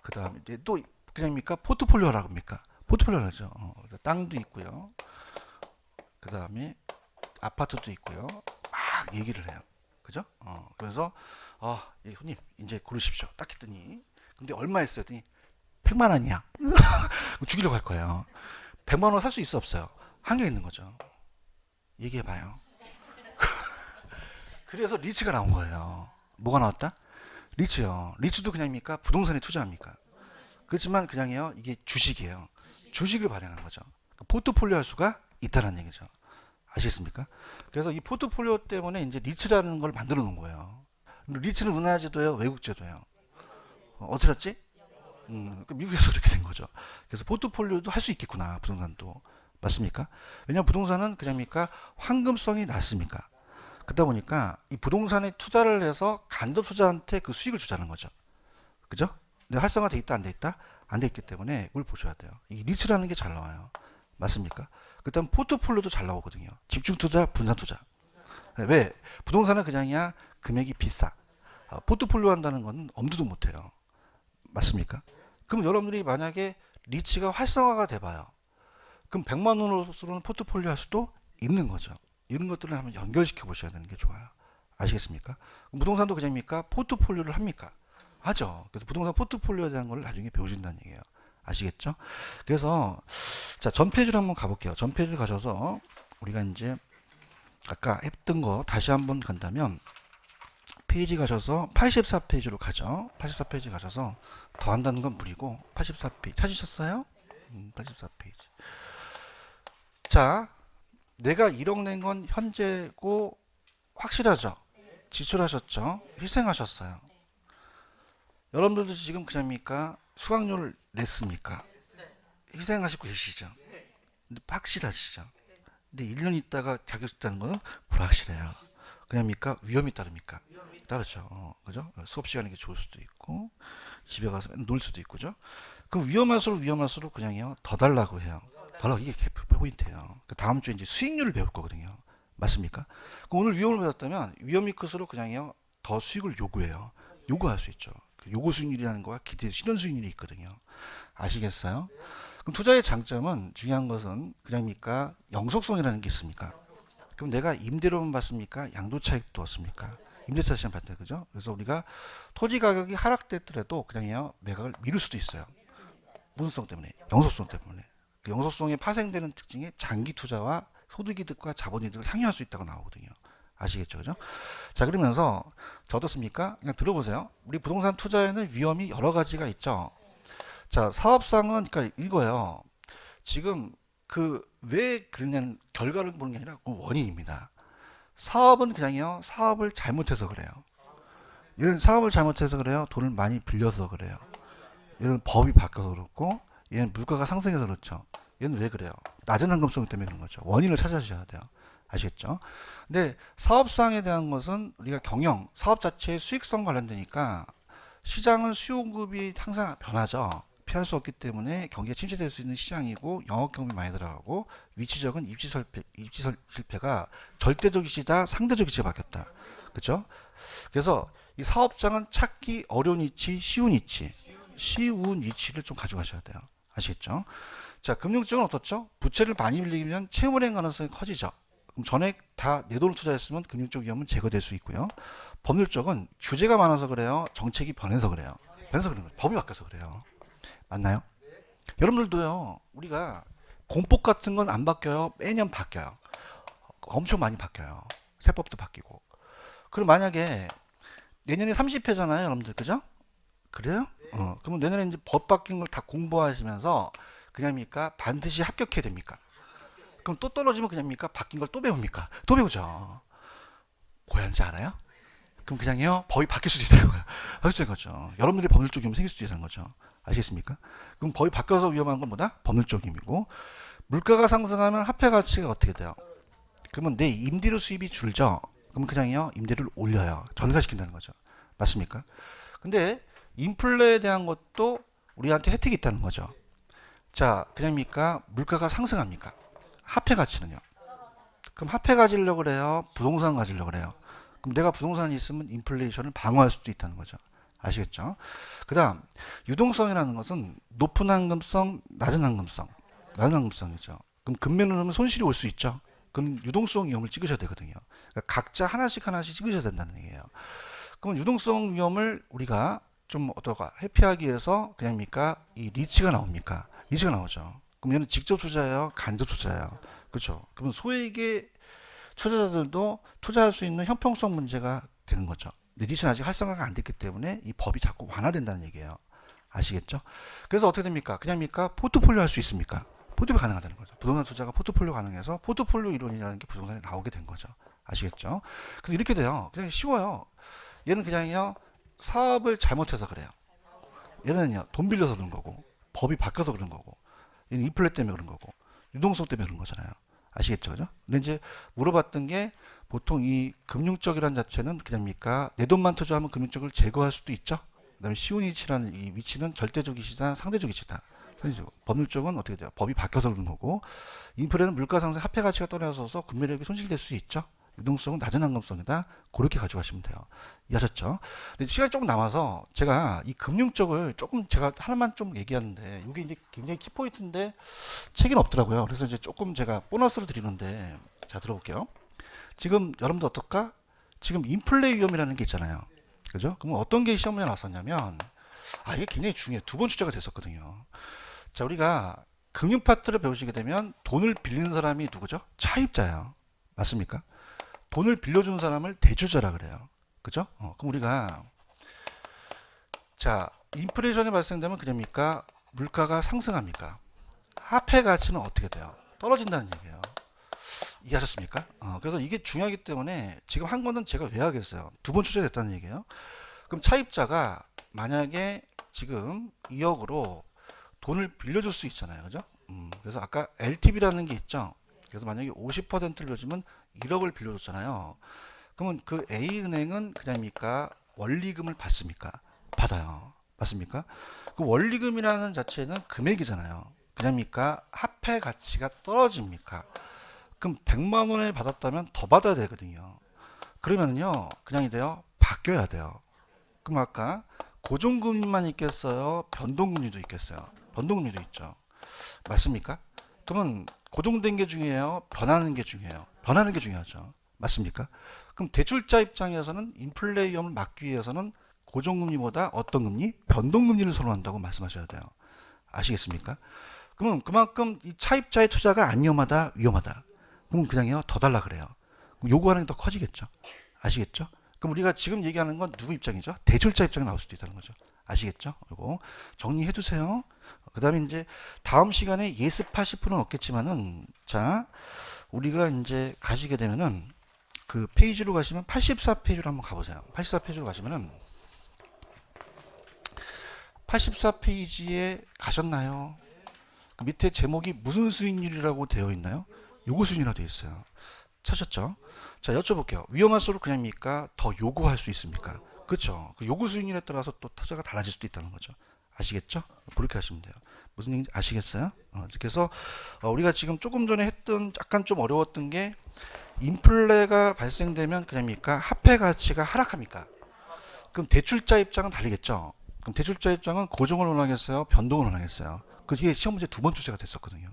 그 다음에 또 그냥입니까? 포트폴리오라고 합니까? 포트폴리오라죠. 땅도 있고요. 그 다음에 아파트도 있고요. 막 얘기를 해요. 그죠? 그래서 예, 손님 이제 고르십시오. 딱 했더니 근데 얼마 했어요? 했더니 100만 원이야. 죽이려고 할 거예요. 100만 원 살 수 있어 없어요? 한계 있는 거죠. 얘기해 봐요. 그래서 리츠가 나온 거예요. 뭐가 나왔다? 리츠요. 리츠도 그냥입니까? 부동산에 투자합니까? 그렇지만 그냥이요. 이게 주식이에요. 주식을 발행하는 거죠. 포트폴리오 할 수가 있다는 얘기죠. 아시겠습니까? 그래서 이 포트폴리오 때문에 이제 리츠라는 걸 만들어 놓은 거예요. 리츠는 은하제도예요, 외국제도예요. 어떻게 했지? 미국에서 그렇게 된 거죠. 그래서 포트폴리오도 할 수 있겠구나, 부동산도. 맞습니까? 왜냐하면 부동산은 그냥입니까? 황금성이 낮습니까? 그러다 보니까 이 부동산에 투자를 해서 간접 투자한테 그 수익을 주자는 거죠. 그죠? 근데 활성화돼 있다, 안 돼 있다? 안 돼 있기 때문에 이걸 보셔야 돼요. 이 리츠라는 게 잘 나와요. 맞습니까? 그다음 포트폴리오도 잘 나오거든요. 집중 투자, 분산 투자. 왜? 부동산은 그냥이야 금액이 비싸. 포트폴리오 한다는 건 엄두도 못 해요. 맞습니까? 그럼 여러분들이 만약에 리츠가 활성화가 돼봐요. 그럼 100만 원으로서는 포트폴리오 할 수도 있는 거죠. 이런 것들을 한번 연결시켜 보셔야 되는 게 좋아요. 아시겠습니까? 부동산도 그냥입니까? 포트폴리오를 합니까? 하죠. 그래서 부동산 포트폴리오에 대한 걸 나중에 배우신다는 얘기예요. 아시겠죠? 그래서 자, 전 페이지로 한번 가볼게요. 전 페이지 가셔서 우리가 이제 아까 했던 거 다시 한번 간다면 페이지 가셔서 84페이지로 가죠. 84페이지 가셔서 더 한다는 건 무리고 84페이지 찾으셨어요? 84페이지. 자, 내가 1억 낸 건 현재고 확실하죠? 지출하셨죠? 희생하셨어요. 여러분들도 지금 그냥입니까? 수강료를 냈습니까? 희생하시고 계시죠? 근데 확실하시죠? 근데 1년 있다가 자격 따는 거는 불확실해요. 그냥입니까? 위험이 따릅니까? 따르죠. 그죠? 수업 시간이 좋을 수도 있고 집에 가서 놀 수도 있고죠. 그럼 위험할수록 그냥요 더 달라고 해요. 달라고 이게 포인트예요. 다음 주에 이제 수익률을 배울 거거든요. 맞습니까? 그럼 오늘 위험을 배웠다면 위험이 클수록 그냥요 더 수익을 요구해요. 요구할 수 있죠. 요구 수익률이라는 거와 기대 실현 수익률이 있거든요. 아시겠어요? 그럼 투자의 장점은 중요한 것은 그냥입니까? 영속성이라는 게 있습니까? 그럼 내가 임대료만 받습니까? 양도 차익도 얻습니까? 임대차 시장 받다 그죠? 그래서 우리가 토지 가격이 하락됐더라도 그냥요 매각을 미룰 수도 있어요. 무슨성 때문에? 영속성 때문에. 그 영속성에 파생되는 특징이 장기 투자와 소득이득과 자본이득을 향유할 수 있다고 나오거든요. 아시겠죠, 그죠? 자, 그러면서 자 어떻습니까? 그냥 들어보세요. 우리 부동산 투자에는 위험이 여러 가지가 있죠. 자, 사업상은 그러니까 이거예요. 지금 그 왜 그러냐는 결과를 보는 게 아니라 그 원인입니다. 사업은 그냥요. 사업을 잘못해서 그래요. 이런 사업을 잘못해서 그래요. 돈을 많이 빌려서 그래요. 얘는 법이 바뀌어서 그렇고 얘는 물가가 상승해서 그렇죠. 얘는 왜 그래요? 낮은 황금성 때문에 그런 거죠. 원인을 찾아주셔야 돼요. 아시겠죠? 근데 사업상에 대한 것은 우리가 경영, 사업 자체의 수익성 관련되니까 시장은 수요 공급이 항상 변하죠. 피할 수 없기 때문에 경기가 침체될 수 있는 시장이고 영업 경험이 많이 들어가고 위치적은 입지 실패가 절대적이시다 상대적이시가 바뀌었다. 그렇죠? 그래서 이 사업장은 찾기 어려운 위치, 쉬운 위치를 좀 가져가셔야 돼요. 아시겠죠? 자, 금융적은 어떻죠? 부채를 많이 빌리면 채무은행 가능성이 커지죠. 그럼 전액 다 내 돈을 투자했으면 금융적 위험은 제거될 수 있고요. 법률적은 규제가 많아서 그래요. 정책이 변해서 그래요. 변해서 그런 거예요. 법이 바뀌어서 그래요. 맞나요? 여러분들도요. 우리가 공법 같은 건 안 바뀌어요. 매년 바뀌어요. 엄청 많이 바뀌어요. 세법도 바뀌고. 그럼 만약에 내년에 30회잖아요, 여러분들. 그죠? 그래요? 그러면 내년에 이제 법 바뀐 걸 다 공부하시면서 그냥입니까? 반드시 합격해야 됩니까? 그럼 또 떨어지면 그냥입니까? 바뀐 걸 또 배웁니까? 또 배우죠. 고양지 알아요? 그럼 그냥요, 법이 바뀔 수도 있다는 거예요. 바뀔 수 있는 거죠. 여러분들이 법률적 위험 생길 수도 있다는 거죠. 아시겠습니까? 그럼 법이 바뀌어서 위험한 건 뭐다? 법률적 위험이고, 물가가 상승하면 화폐 가치가 어떻게 돼요? 그러면 내 임대료 수입이 줄죠. 그럼 그냥요, 임대료를 올려요. 전가시킨다는 거죠. 맞습니까? 근데 인플레에 대한 것도 우리한테 혜택이 있다는 거죠. 자, 그냥입니까? 물가가 상승합니까? 화폐 가치는요? 그럼 화폐 가지려고 그래요? 부동산 가지려고 그래요? 그럼 내가 부동산이 있으면 인플레이션을 방어할 수도 있다는 거죠. 아시겠죠? 그 다음, 유동성이라는 것은 높은 황금성, 낮은 황금성이죠. 그럼 금매는 하면 손실이 올 수 있죠. 그럼 유동성 위험을 찍으셔야 되거든요. 그러니까 각자 하나씩 찍으셔야 된다는 얘기예요. 그럼 유동성 위험을 우리가 좀 어떠가 회피하기 위해서 그냥입니까? 이 리츠가 나옵니까? 리츠가 나오죠. 그럼 얘는 직접 투자예요, 간접 투자예요. 그렇죠? 그러면 소액의 투자자들도 투자할 수 있는 형평성 문제가 되는 거죠. 근데 리츠는 아직 활성화가 안 됐기 때문에 이 법이 자꾸 완화된다는 얘기예요. 아시겠죠? 그래서 어떻게 됩니까? 그냥입니까? 포트폴리오 할 수 있습니까? 포트폴리오 가능하다는 거죠. 부동산 투자가 포트폴리오 가능해서 포트폴리오 이론이라는 게 부동산에 나오게 된 거죠. 아시겠죠? 그래서 이렇게 돼요. 그냥 쉬워요. 얘는 그냥요, 사업을 잘못해서 그래요. 얘는요, 돈 빌려서 그런 거고, 법이 바뀌어서 그런 거고, 얘는 인플레 때문에 그런 거고, 유동성 때문에 그런 거잖아요. 아시겠죠? 그죠? 근데 이제 물어봤던 게 보통 이 금융적이라는 자체는 그냥입니까? 내 돈만 투자하면 금융적을 제거할 수도 있죠. 그다음에 시운 위치라는 이 위치는 절대적이시다, 상대적이시다. 법률적은 어떻게 돼요? 법이 바뀌어서 그런 거고, 인플레는 물가 상승, 화폐 가치가 떨어져서 구매력이 손실될 수 있죠. 유동성은 낮은 황금성이다. 그렇게 가져가시면 돼요. 이해하셨죠? 근데 시간이 조금 남아서 제가 이 금융 쪽을 조금 제가 하나만 좀 얘기하는데 이게 이제 굉장히 키포인트인데 책은 없더라고요. 그래서 이제 조금 제가 보너스를 드리는데 자 들어볼게요. 지금 여러분들 어떨까? 지금 인플레 위험이라는 게 있잖아요. 그죠? 그럼 어떤 게 시험에 나왔었냐면 이게 굉장히 중요해요. 두 번 출제가 됐었거든요. 자 우리가 금융 파트를 배우시게 되면 돈을 빌리는 사람이 누구죠? 차입자예요. 맞습니까? 돈을 빌려준 사람을 대주자라 그래요. 그죠? 그럼 우리가 자 인플레이션이 발생되면 그럽니까? 물가가 상승합니까? 화폐 가치는 어떻게 돼요? 떨어진다는 얘기예요. 이해하셨습니까? 그래서 이게 중요하기 때문에 지금 한 거는 제가 왜 하겠어요? 두 번 출제됐다는 얘기예요. 그럼 차입자가 만약에 지금 2억으로 돈을 빌려줄 수 있잖아요. 그죠? 그래서 아까 LTV라는 게 있죠. 그래서 만약에 50%를 빌려주면 1억을 빌려줬잖아요. 그러면 그 A은행은 그냥입니까? 원리금을 받습니까? 받아요. 맞습니까? 그 원리금이라는 자체는 금액이잖아요. 그냥입니까? 화폐 가치가 떨어집니까? 그럼 100만 원을 받았다면 더 받아야 되거든요. 그러면요, 그냥이 돼요. 바뀌어야 돼요. 그럼 아까 고정금리만 있겠어요? 변동금리도 있겠어요? 변동금리도 있죠. 맞습니까? 그러면 고정된 게 중요해요? 변하는 게 중요해요? 변하는 게 중요하죠. 맞습니까? 그럼 대출자 입장에서는 인플레 위험을 막기 위해서는 고정금리보다 어떤 금리? 변동금리를 선호한다고 말씀하셔야 돼요. 아시겠습니까? 그러면 그만큼 이 차입자의 투자가 안 위험하다, 위험하다. 그럼 그냥요, 더 달라 그래요. 그럼 요구하는 게 더 커지겠죠. 아시겠죠? 그럼 우리가 지금 얘기하는 건 누구 입장이죠? 대출자 입장이 나올 수도 있다는 거죠. 아시겠죠? 이거 정리해 두세요. 그 다음에 이제 다음 시간에 예습하실 분은 없겠지만은 자 우리가 이제 가시게 되면은 그 페이지로 가시면 84페이지로 한번 가보세요. 84페이지로 가시면은 84페이지에 가셨나요? 그 밑에 제목이 무슨 수익률이라고 되어 있나요? 요구 수익률이라고 되어 있어요. 찾았죠? 자, 여쭤볼게요. 위험할수록 그냥입니까? 더 요구할 수 있습니까? 그렇죠. 그 요구 수익률에 따라서 또 투자가 달라질 수도 있다는 거죠. 아시겠죠? 그렇게 하시면 돼요. 무슨 얘기인지 아시겠어요? 그래서 우리가 지금 조금 전에 했던 약간 좀 어려웠던 게 인플레가 발생되면 그냥입니까? 화폐 가치가 하락합니까? 그럼 대출자 입장은 다르겠죠. 그럼 대출자 입장은 고정을 원하겠어요? 변동을 원하겠어요? 그게 시험 문제 두 번 출제가 됐었거든요.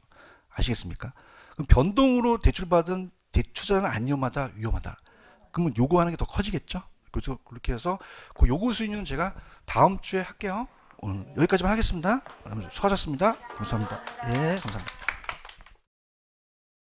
아시겠습니까? 그럼 변동으로 대출받은 대출자는 안 위험하다, 위험하다. 그러면 요구하는 게 더 커지겠죠? 그래서 그렇게 해서 그 요구 수익률은 제가 다음 주에 할게요. 오늘 여기까지만 하겠습니다. 수고하셨습니다. 감사합니다. 예, 감사합니다.